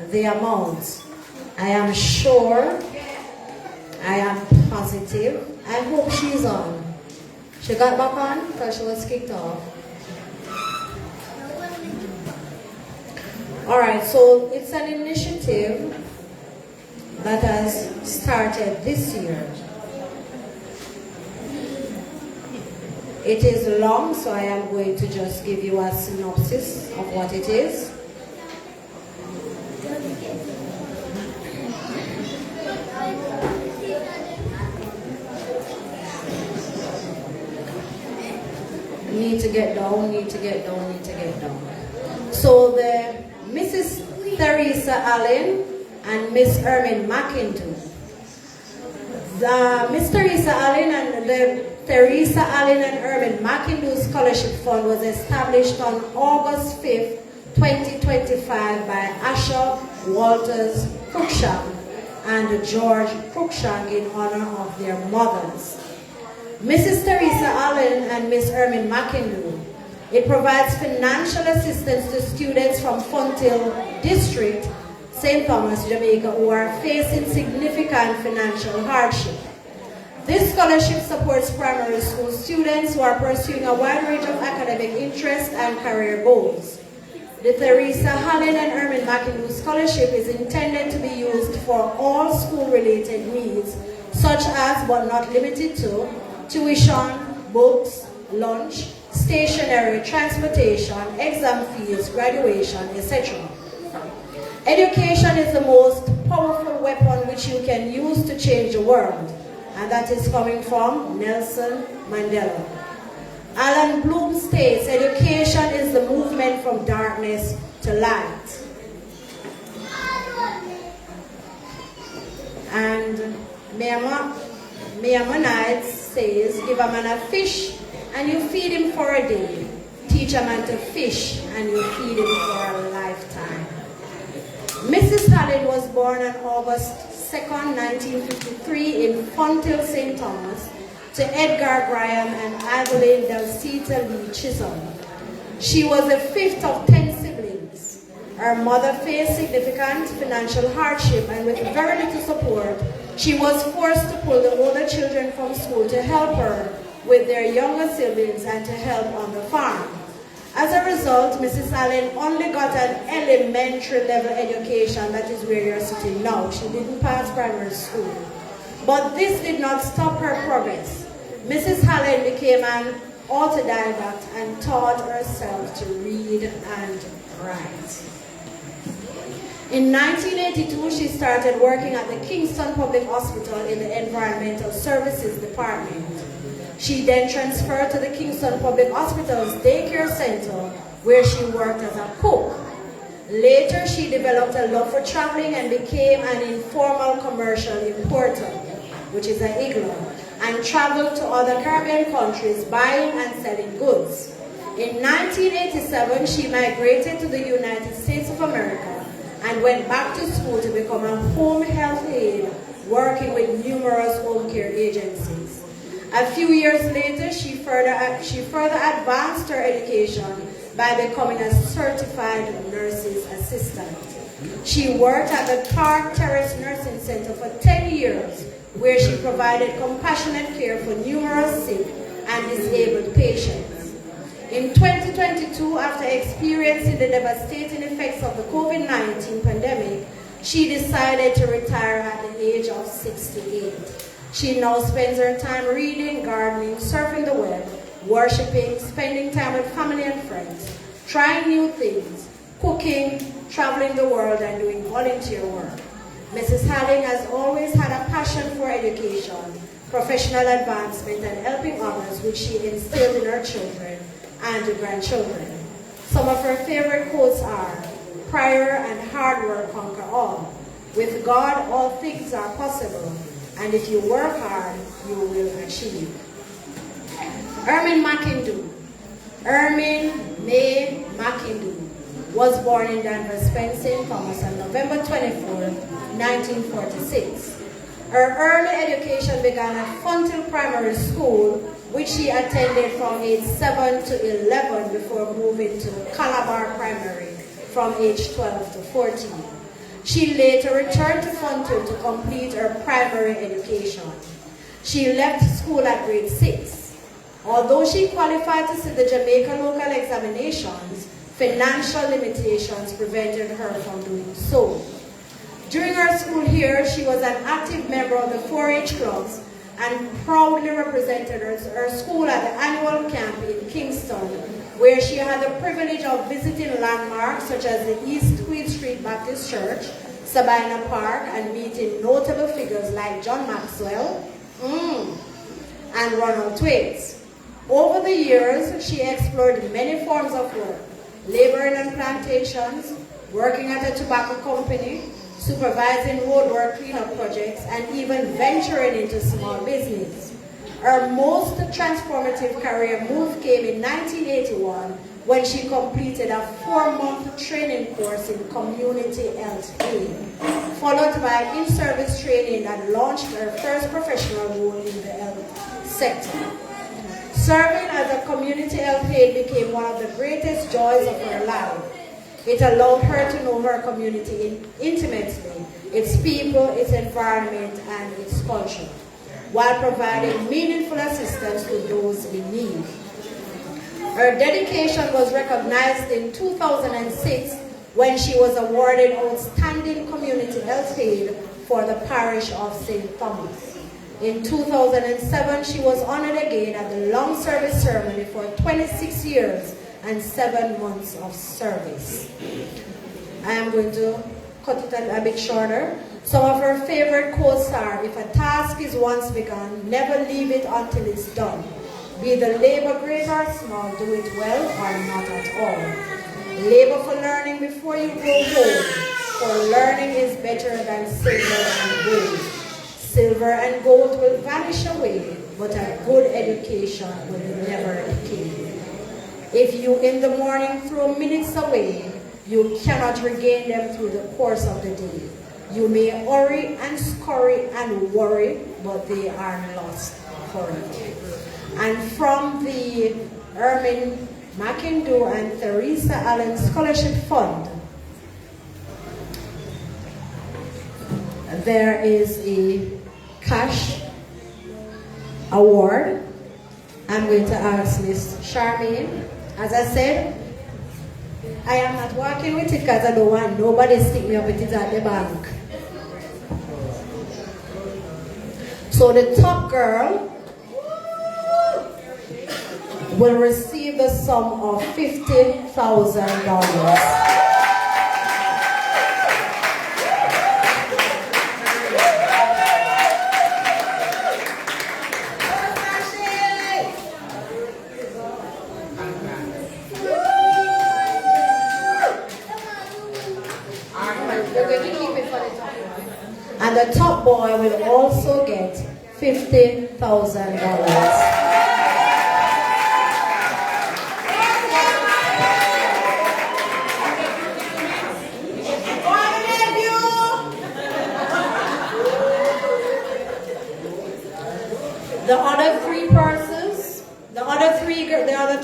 the amount. I am sure, I am positive. I hope she's on. She got back on because she was kicked off. Alright, so it's an initiative that has started this year. It is long, so I am going to just give you a synopsis of what it is. Need to get down. So the Mrs. Teresa Allen and Miss Ermin McIndoe. The Miss Teresa Allen and the Teresa Allen and Ermin McIndoe Scholarship Fund was established on August 5th, 2025 by Asha Walters Cruikshank and George Cruikshank in honor of their mothers. Mrs. Teresa Allen and Miss Ermin McIndoe. It provides financial assistance to students from Fonthill District, St. Thomas, Jamaica, who are facing significant financial hardship. This scholarship supports primary school students who are pursuing a wide range of academic interests and career goals. The Teresa Allen and Ermin McIndoe Scholarship is intended to be used for all school-related needs, such as, but not limited to, tuition, books, lunch, stationery, transportation, exam fees, graduation, etc. Education is the most powerful weapon which you can use to change the world, and that is coming from Nelson Mandela. Alan Bloom states, education is the movement from darkness to light. And Maimonides says, give a man a fish and you feed him for a day. Teach a man to fish and you feed him for a lifetime. Mrs. Allen was born on August 2nd, 1953 in Fonthill, St. Thomas, to Edgar Graham and Adeline Delcita Lee Chisholm. She was the fifth of 10 siblings. Her mother faced significant financial hardship, and with very little support, she was forced to pull the older children from school to help her with their younger siblings and to help on the farm. As a result, Mrs. Allen only got an elementary level education, that is where you're sitting now. She didn't pass primary school. But this did not stop her progress. Mrs. Allen became an autodidact and taught herself to read and write. In 1982, she started working at the Kingston Public Hospital in the Environmental Services Department. She then transferred to the Kingston Public Hospital's daycare center, where she worked as a cook. Later, she developed a love for traveling and became an informal commercial importer, which is an igloo, and traveled to other Caribbean countries buying and selling goods. In 1987, she migrated to the United States of America and went back to school to become a home health aide, working with numerous home care agencies. A few years later, she further advanced her education by becoming a certified nurse's assistant. She worked at the Park Terrace Nursing Center for 10 years, where she provided compassionate care for numerous sick and disabled patients. In 2022, after experiencing the devastating effects of the COVID-19 pandemic, she decided to retire at the age of 68. She now spends her time reading, gardening, surfing the web, worshiping, spending time with family and friends, trying new things, cooking, traveling the world, and doing volunteer work. Mrs. Allen has always had a passion for education, professional advancement, and helping others, which she instilled in her children and grandchildren. Some of her favorite quotes are, prayer and hard work conquer all. With God, all things are possible. And if you work hard, you will achieve. Ermin McIndoe. Ermin May McIndoe. was born in Danvers, Penn St. Thomas on November 24, 1946. Her early education began at Fonthill Primary School, which she attended from age 7 to 11 before moving to Calabar Primary from age 12 to 14. She later returned to Fonthill to complete her primary education. She left school at grade 6. Although she qualified to sit the Jamaica local examinations, financial limitations prevented her from doing so. During her school years, she was an active member of the 4-H clubs and proudly represented her school at the annual camp in Kingston, where she had the privilege of visiting landmarks such as the East Queen Street Baptist Church, Sabina Park, and meeting notable figures like John Maxwell and Ronald Twaits. Over the years, she explored many forms of work, laboring on plantations, working at a tobacco company, supervising roadwork cleanup projects, and even venturing into small business. Her most transformative career move came in 1981 when she completed a 4-month training course in community health aid, followed by in-service training that launched her first professional role in the health sector. Serving as a community health aide became one of the greatest joys of her life. It allowed her to know her community intimately, its people, its environment, and its culture, while providing meaningful assistance to those in need. Her dedication was recognized in 2006 when she was awarded Outstanding Community Health Aide for the parish of St. Thomas. In 2007, she was honored again at the long service ceremony for 26 years and 7 months of service. I am going to cut it a bit shorter. Some of her favorite quotes are, if a task is once begun, never leave it until it's done. Be the labor great or small, do it well or not at all. Labor for learning before you grow old, for learning is better than silver and gold. Silver and gold will vanish away, but a good education will never decay. If you in the morning throw minutes away, you cannot regain them through the course of the day. You may hurry and scurry and worry, but they are lost forever. And from the Ermin McIndoe and Theresa Allen Scholarship Fund, there is a cash award. I'm going to ask Miss Charmaine. As I said, I am not working with it because I don't want nobody to stick me up with it at the bank. So the top girl will receive the sum of $50,000. And the top boy will also get $50,000. The other three persons, the other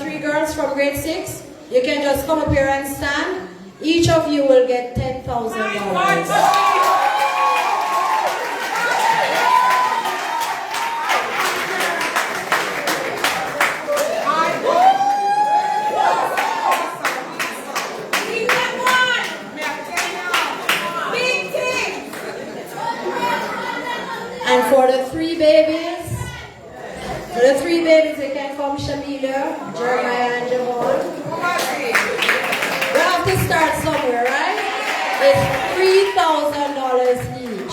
three girls from grade 6, you can just come up here and stand. Each of you will get $10,000. And for the three babies, they can come Shamila, Jeremiah, and Jamal. We have to start somewhere, right? It's $3,000 each.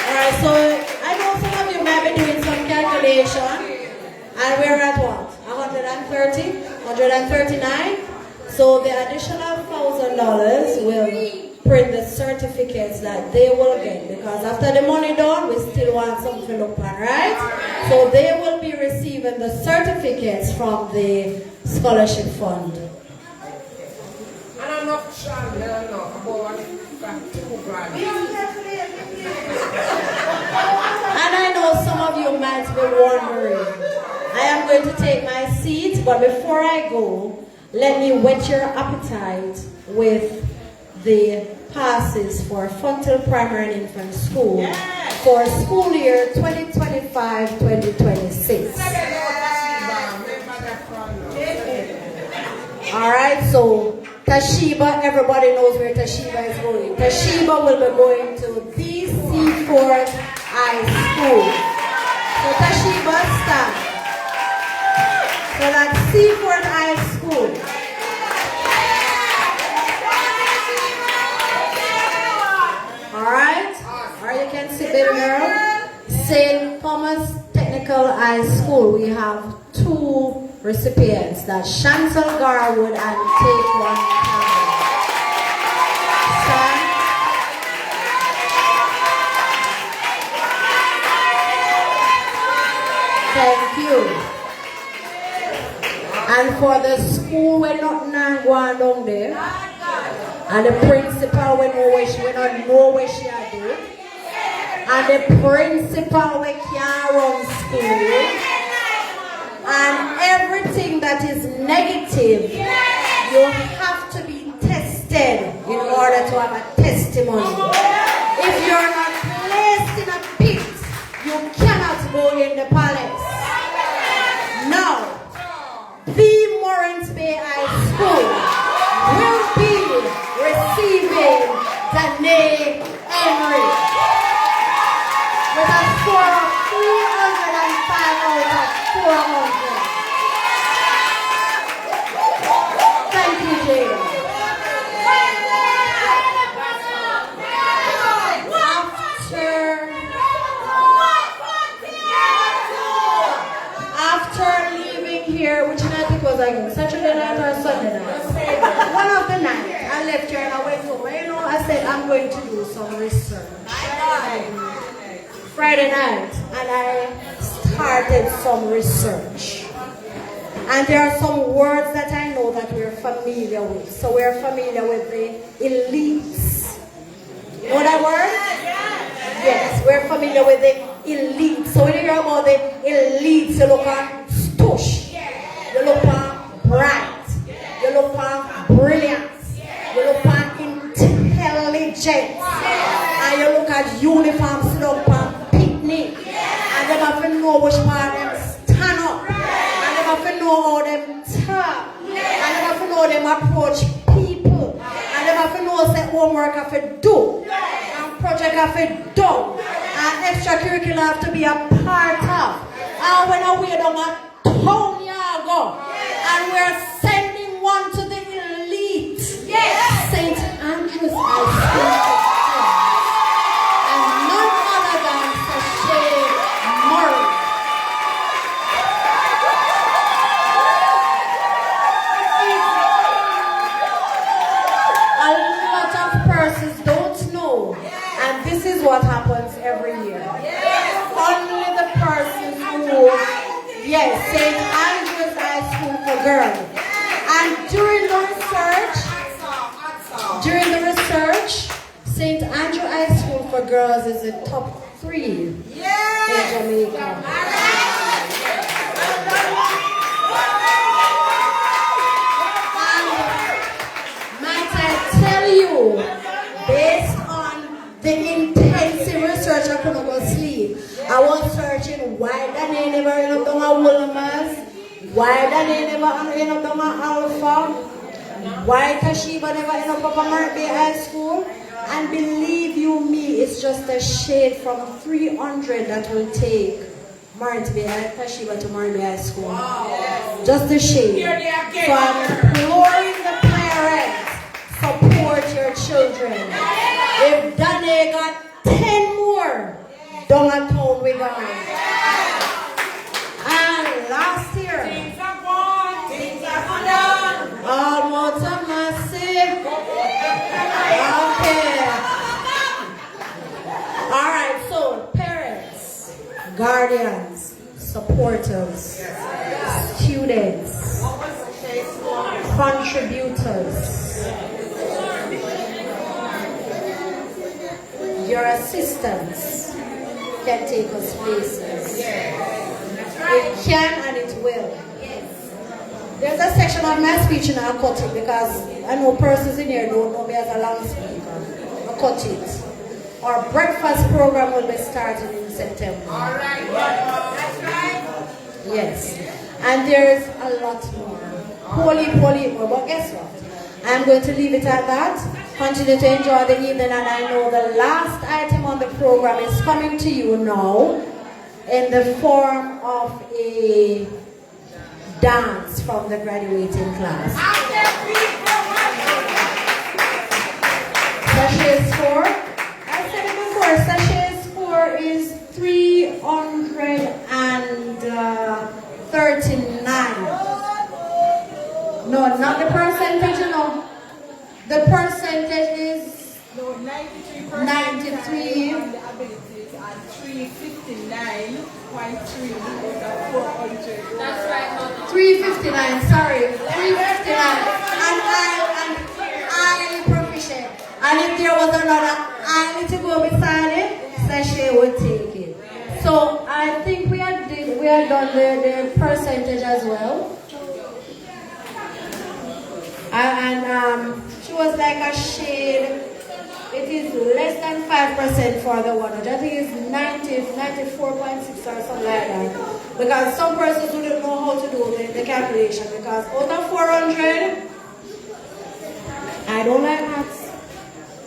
Alright, so I know some of you might be doing some calculation, and we're at what? 130? 139? So the additional $1,000 will print the certificates that they will get, because after the money done, we still want something to look at, right? So they will be receiving the certificates from the scholarship fund. And I'm not sure enough about $2 And I know some of you might be wondering, I am going to take my seat, but before I go, let me whet your appetite with the passes for Fountain Primary and Infant School for school year 2025-2026. Alright, so Tashiba, everybody knows where Tashiba is going. Tashiba will be going to DC Fort High School. So Tashiba, stand. So that's Seaford High School. Alright? Or you can sit there, girl. St. Thomas Technical High School. We have 2 recipients. That's Chantal Garwood and Taekwon Campbell. Stand. Thank you. And for the school, we're not going down there. And the principal, we don't know where she are doing. And the principal, we can't run school. And everything that is negative, you have to be tested in order to have a testimony. If you're not placed in a pit, you cannot go in the palace. Now, the Morant Bay High School will be receiving Danae Henry with a score of 305 out of 400. Thank you, Jada. After leaving here, which night it was again? Saturday night or Sunday night? One of the nights. I left here and I went home. You know, I said I'm going to do some research. Friday night, and I started some research. And there are some words that I know that we're familiar with. So we're familiar with the elites. You know that word? Yes, we're familiar with the elites. So when you hear about the elites, you look at stush, you look at bright, you look at brilliance, you look at intelligence, and you look at uniforms, you look at picnic, and they have to know which part them stand up, and they have to know how them talk, and they have to know them approach people, and they have to know say homework have to do, and project have to do, and extracurricular have to be a part of. And when we don't have town you go, and we're sending one to the elite, St. Andrew's High School. And none other than Sashay Murray. A lot of persons don't know, and this is what happens every year. Only the persons who, St. Andrew's High School for girls. And during the research, St. Andrew High School for girls is the top 3 in Jamaica. Might I tell you, based on the intensive research I couldn't go sleep, I was searching why that they never end up down a Williams, why that they never end up down a Alpha, why Tashiba never end up at Morant Bay High School. And believe you me, it's just a shade from 300 that will take Morant Bay Tashiba to Morant Bay High School. Wow. Just a shade. So I'm imploring the parents, support your children. If Danae got 10 more, down at town we got. And last year, things are done. All more time. guardians, supporters, students, contributors, your assistants can take us places. It can and it will. There's a section of my speech and I'll cut it because I know persons in here don't know me as a long speaker. I'll cut it. Our breakfast program will be starting in September. All right. That's right. Yes. And there's a lot more. Holy more. But guess what? I'm going to leave it at that. Continue to enjoy the evening, and I know the last item on the program is coming to you now in the form of a dance from the graduating class. Sachet score. I said it before. Sachet score is 339. No, not the percentage, you know. The percentage is 93. And the abilities are 359.3 That's right. 359, sorry. 359. And highly proficient. And if there was another highly to go beside it, Sachet would take it. So I think we had done the percentage as well. And she was like a shade. It is less than 5% for the one. I think it's 94.6 or something like that. Because some persons who don't know how to do the calculation. Because out of 400, I don't like maths.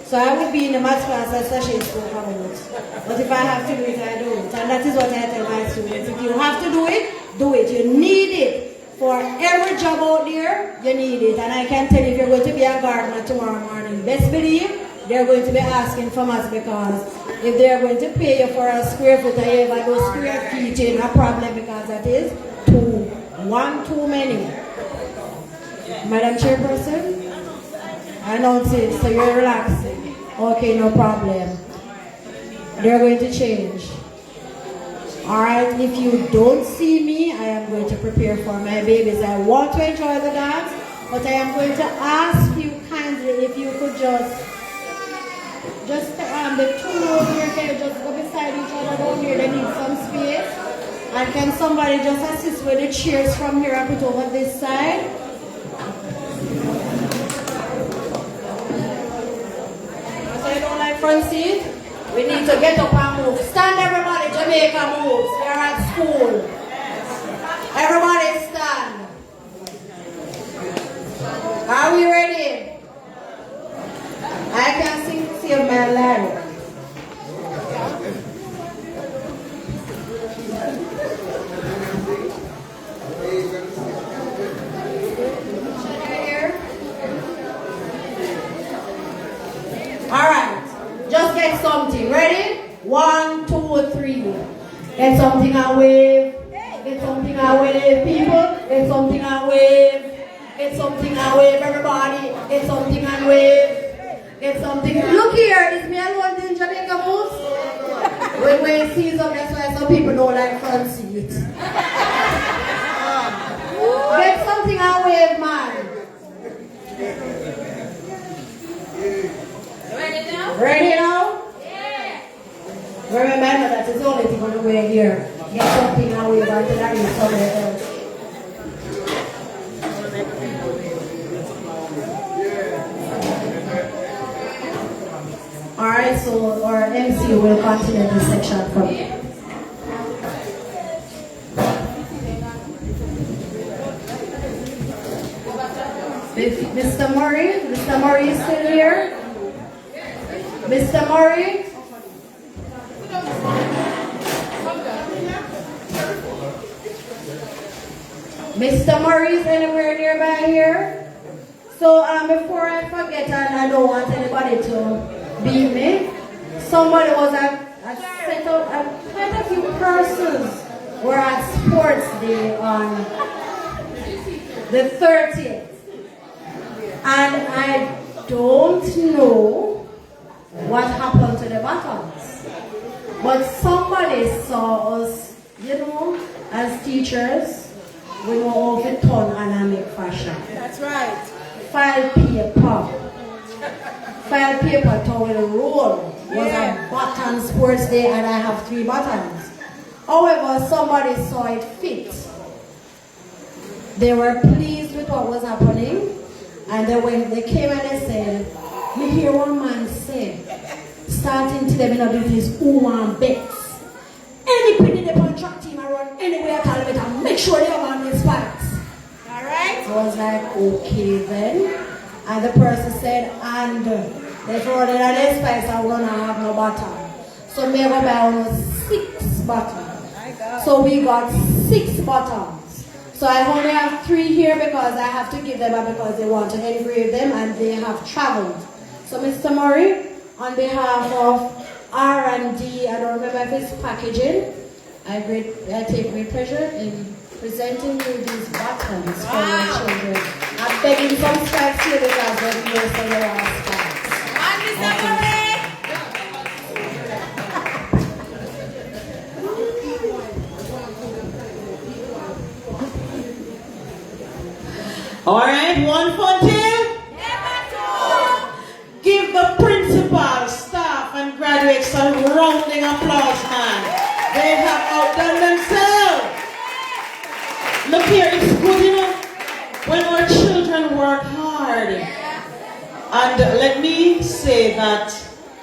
So I would be in the maths class as Sachet school coming out. But if I have to do it, I do it. And that is what I tell my students. If you have to do it, do it. You need it. For every job out there, you need it. And I can tell you, if you're going to be a gardener tomorrow morning, best believe they're going to be asking for maths, because if they're going to pay you for a square foot, you ever do square feet in a problem, because that is one too many. Madam Chairperson, I announce it, so you're relaxing. Okay, no problem. They're going to change. Alright, if you don't see me, I am going to prepare for my babies. I want to enjoy the dance, but I am going to ask you kindly if you could just the two rows here, can you just go beside each other down here? They need some space. And can somebody just assist with the chairs from here and put over this side? So you don't like front seat? We need to get up and move. Stand, everybody. Jamaica moves. We are at school. Everybody stand. Are we ready? I can see my life. All right. Just get something. Ready? 1, 2, 3. Get something and wave. Get something and wave, people. Get something and wave. Get something and wave, everybody. Get something and wave. Get something. Look here, is me alone in Jamaica moves? When we see them, that's why some people don't like front seat. Get something and wave, man. Ready now? Ready now? Yeah. Remember that it's the only thing on the way here. Get something and wave until that is somewhere else. Alright, so our MC will continue this section from here. Mr. Murray is still here? Mr. Murray? Mr. Murray is anywhere nearby here? So before I forget, and I don't want anybody to beat me, somebody was quite a few persons were at Sports Day on the 30th. And I don't know what happened to the buttons. But somebody saw us You know, as teachers, we know how to turn and make fashion. That's right. File paper. File paper towel roll was a button sports day and I have 3 buttons. However, somebody saw it fit. They were pleased with what was happening and they came and they said, me hear one man say, starting to them in a business, who want bets. Any penny they on track team and run anywhere at all, better make sure they have on these spikes. Alright? I was like, okay then. And the person said, and they throw it in their spikes and we don't have no button. So me go buy almost 6 buttons. So we got 6 buttons. So I only have 3 here because I have to give them out because they want to engrave them and they have traveled. So Mr. Murray, on behalf of R&D, I don't remember if it's packaging, I take great pleasure in presenting you these buttons for your children. I'm begging some strikes here because they're here so they are strikes. And Mr. Murray! Alright, one for two. Give the principal, staff, and graduates a rounding applause, man. They have outdone themselves. Look here, it's good, you know, when our children work hard. And let me say that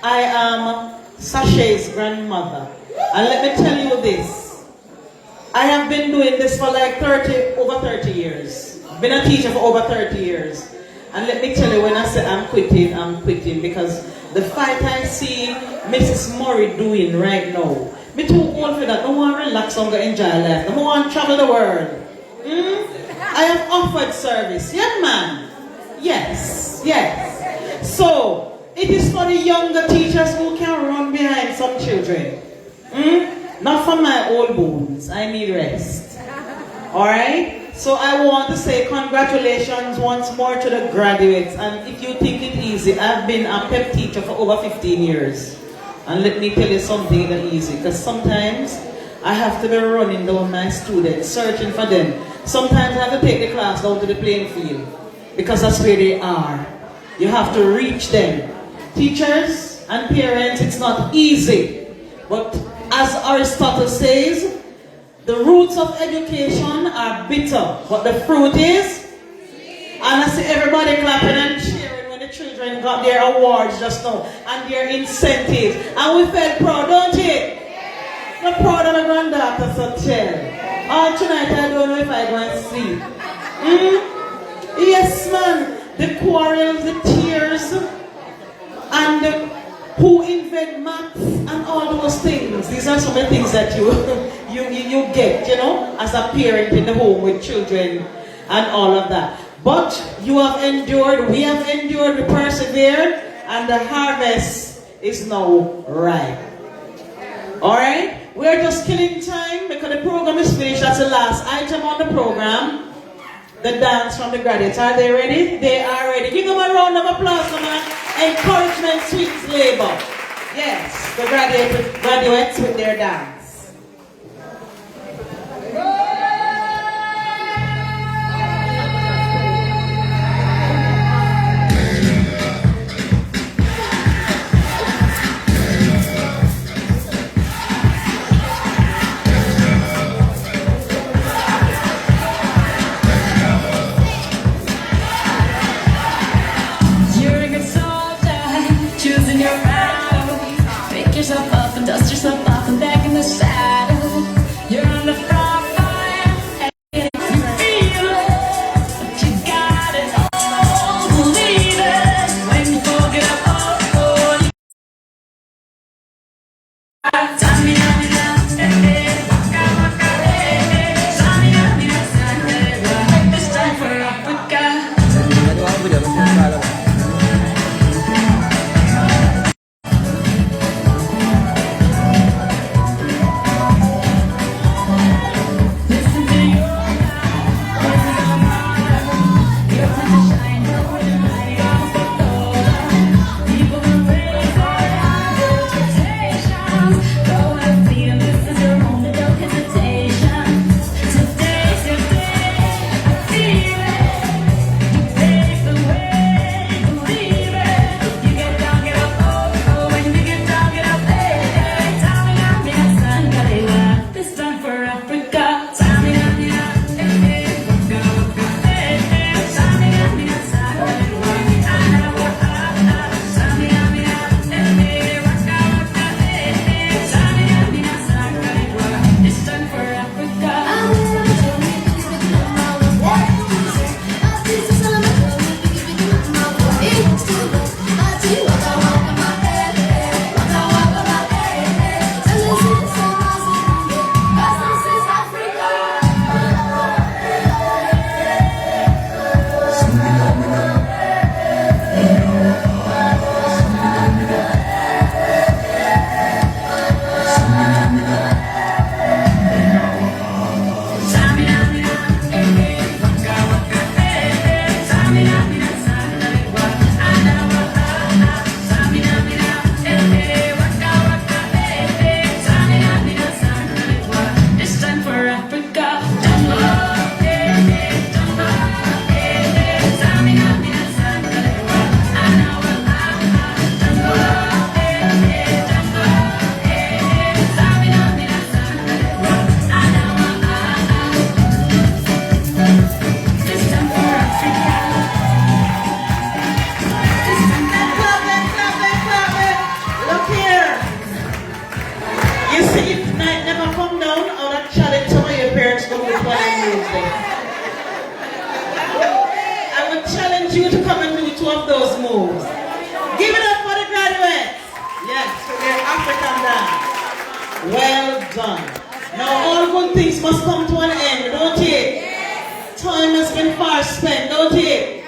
I am Sasha's grandmother. And let me tell you this. I have been doing this for like over 30 years. Been a teacher for over 30 years. And let me tell you, when I say I'm quitting because the fight I see Mrs. Murray doing right now, me too old for that. I don't want to relax and enjoy life. I don't want to travel the world. I have offered service. Yeah, man. Yes. So, it is for the younger teachers who can run behind some children. Not for my old bones. I need rest. Alright? So I want to say congratulations once more to the graduates. And if you think it easy, I've been a PEP teacher for over 15 years. And let me tell you something that easy. Because sometimes I have to be running down my students, searching for them. Sometimes I have to take the class down to the playing field. Because that's where they are. You have to reach them. Teachers and parents, it's not easy. But as Aristotle says, the roots of education are bitter, but the fruit is. And I see everybody clapping and cheering when the children got their awards just now and their incentives. And we felt proud, don't you? I'm proud of my granddaughter, so tell. All tonight I don't know if I go and see. Yes, man. The quarrels, the tears, and who invent maths and all those things. These are some of the things that you get, you know, as a parent in the home with children and all of that. But you have endured, we have endured, we persevered, and the harvest is now ripe. Alright? We are just killing time because the program is finished. That's the last item on the program. The dance from the graduates. Are they ready? They are ready. Give them a round of applause, man. Encouragement sweets labor. Yes, the graduates with their dance. Yourself up and dust yourself off and back in the moves. Give it up for the graduates. Yes, for their African dance. Well done. Now all good things must come to an end, don't it? Time has been far spent, don't it?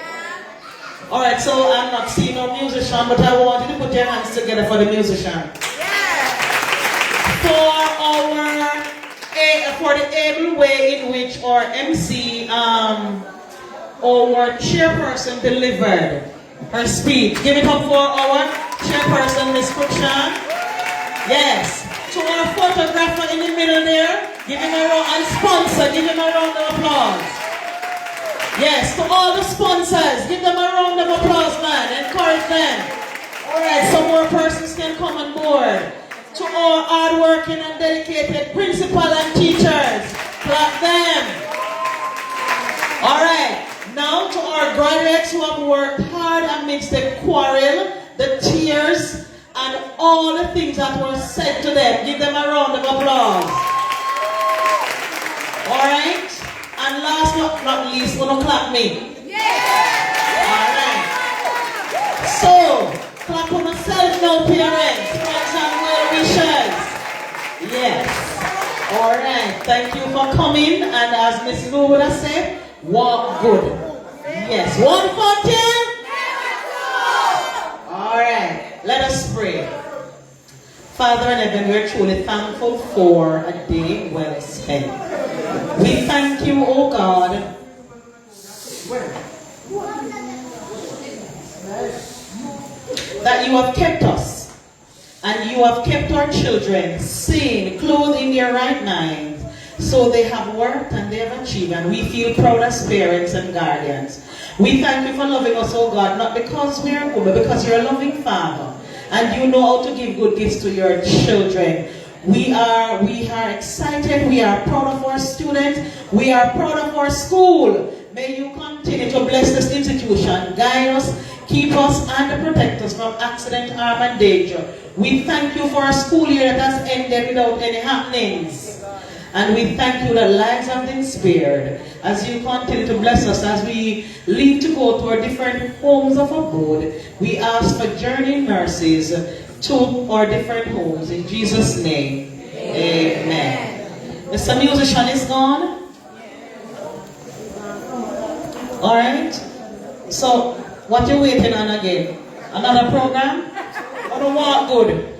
Alright, so I'm not seeing no musician, but I want you to put your hands together for the musician. For the able way in which our MC, our chairperson delivered her speech. Give it up for our chairperson, Miss Cruikshank. Yes. To our photographer in the middle there, give him a round, and sponsor, give him a round of applause. Yes, to all the sponsors, give them a round of applause, man. Encourage them. Alright, some more persons can come on board. To all hardworking and dedicated principal and teachers, clap them. Alright, now to our graduates who have worked hard amidst the quarrel, the tears, and all the things that were said to them. Give them a round of applause. Alright? And last but not least, gonna clap me. Alright. So, clap on yourself now, parents, friends and well wishers. Yes. Alright. Thank you for coming. And as Miss Lou would have said, walk good. Yes. 1 for 10. Alright. Let us pray. Father in heaven, we're truly thankful for a day well spent. We thank you, oh God, that you have kept us and you have kept our children sane, clothed in their right minds, so they have worked and they have achieved, and we feel proud as parents and guardians. We thank you for loving us, oh God, not because we are good, but because you're a loving Father and you know how to give good gifts to your children. We are excited, we are proud of our students, we are proud of our school. May you continue to bless this institution, guide us, keep us, and protect us from accident, harm, and danger. We thank you for a school year that has ended without any happenings. And we thank you that lives have been spared as you continue to bless us as we leave to go to our different homes of abode. We ask for journeying mercies to our different homes. In Jesus' name, amen. Mr. Musician is gone. Alright. So, what you waiting on again? Another program? I don't want good.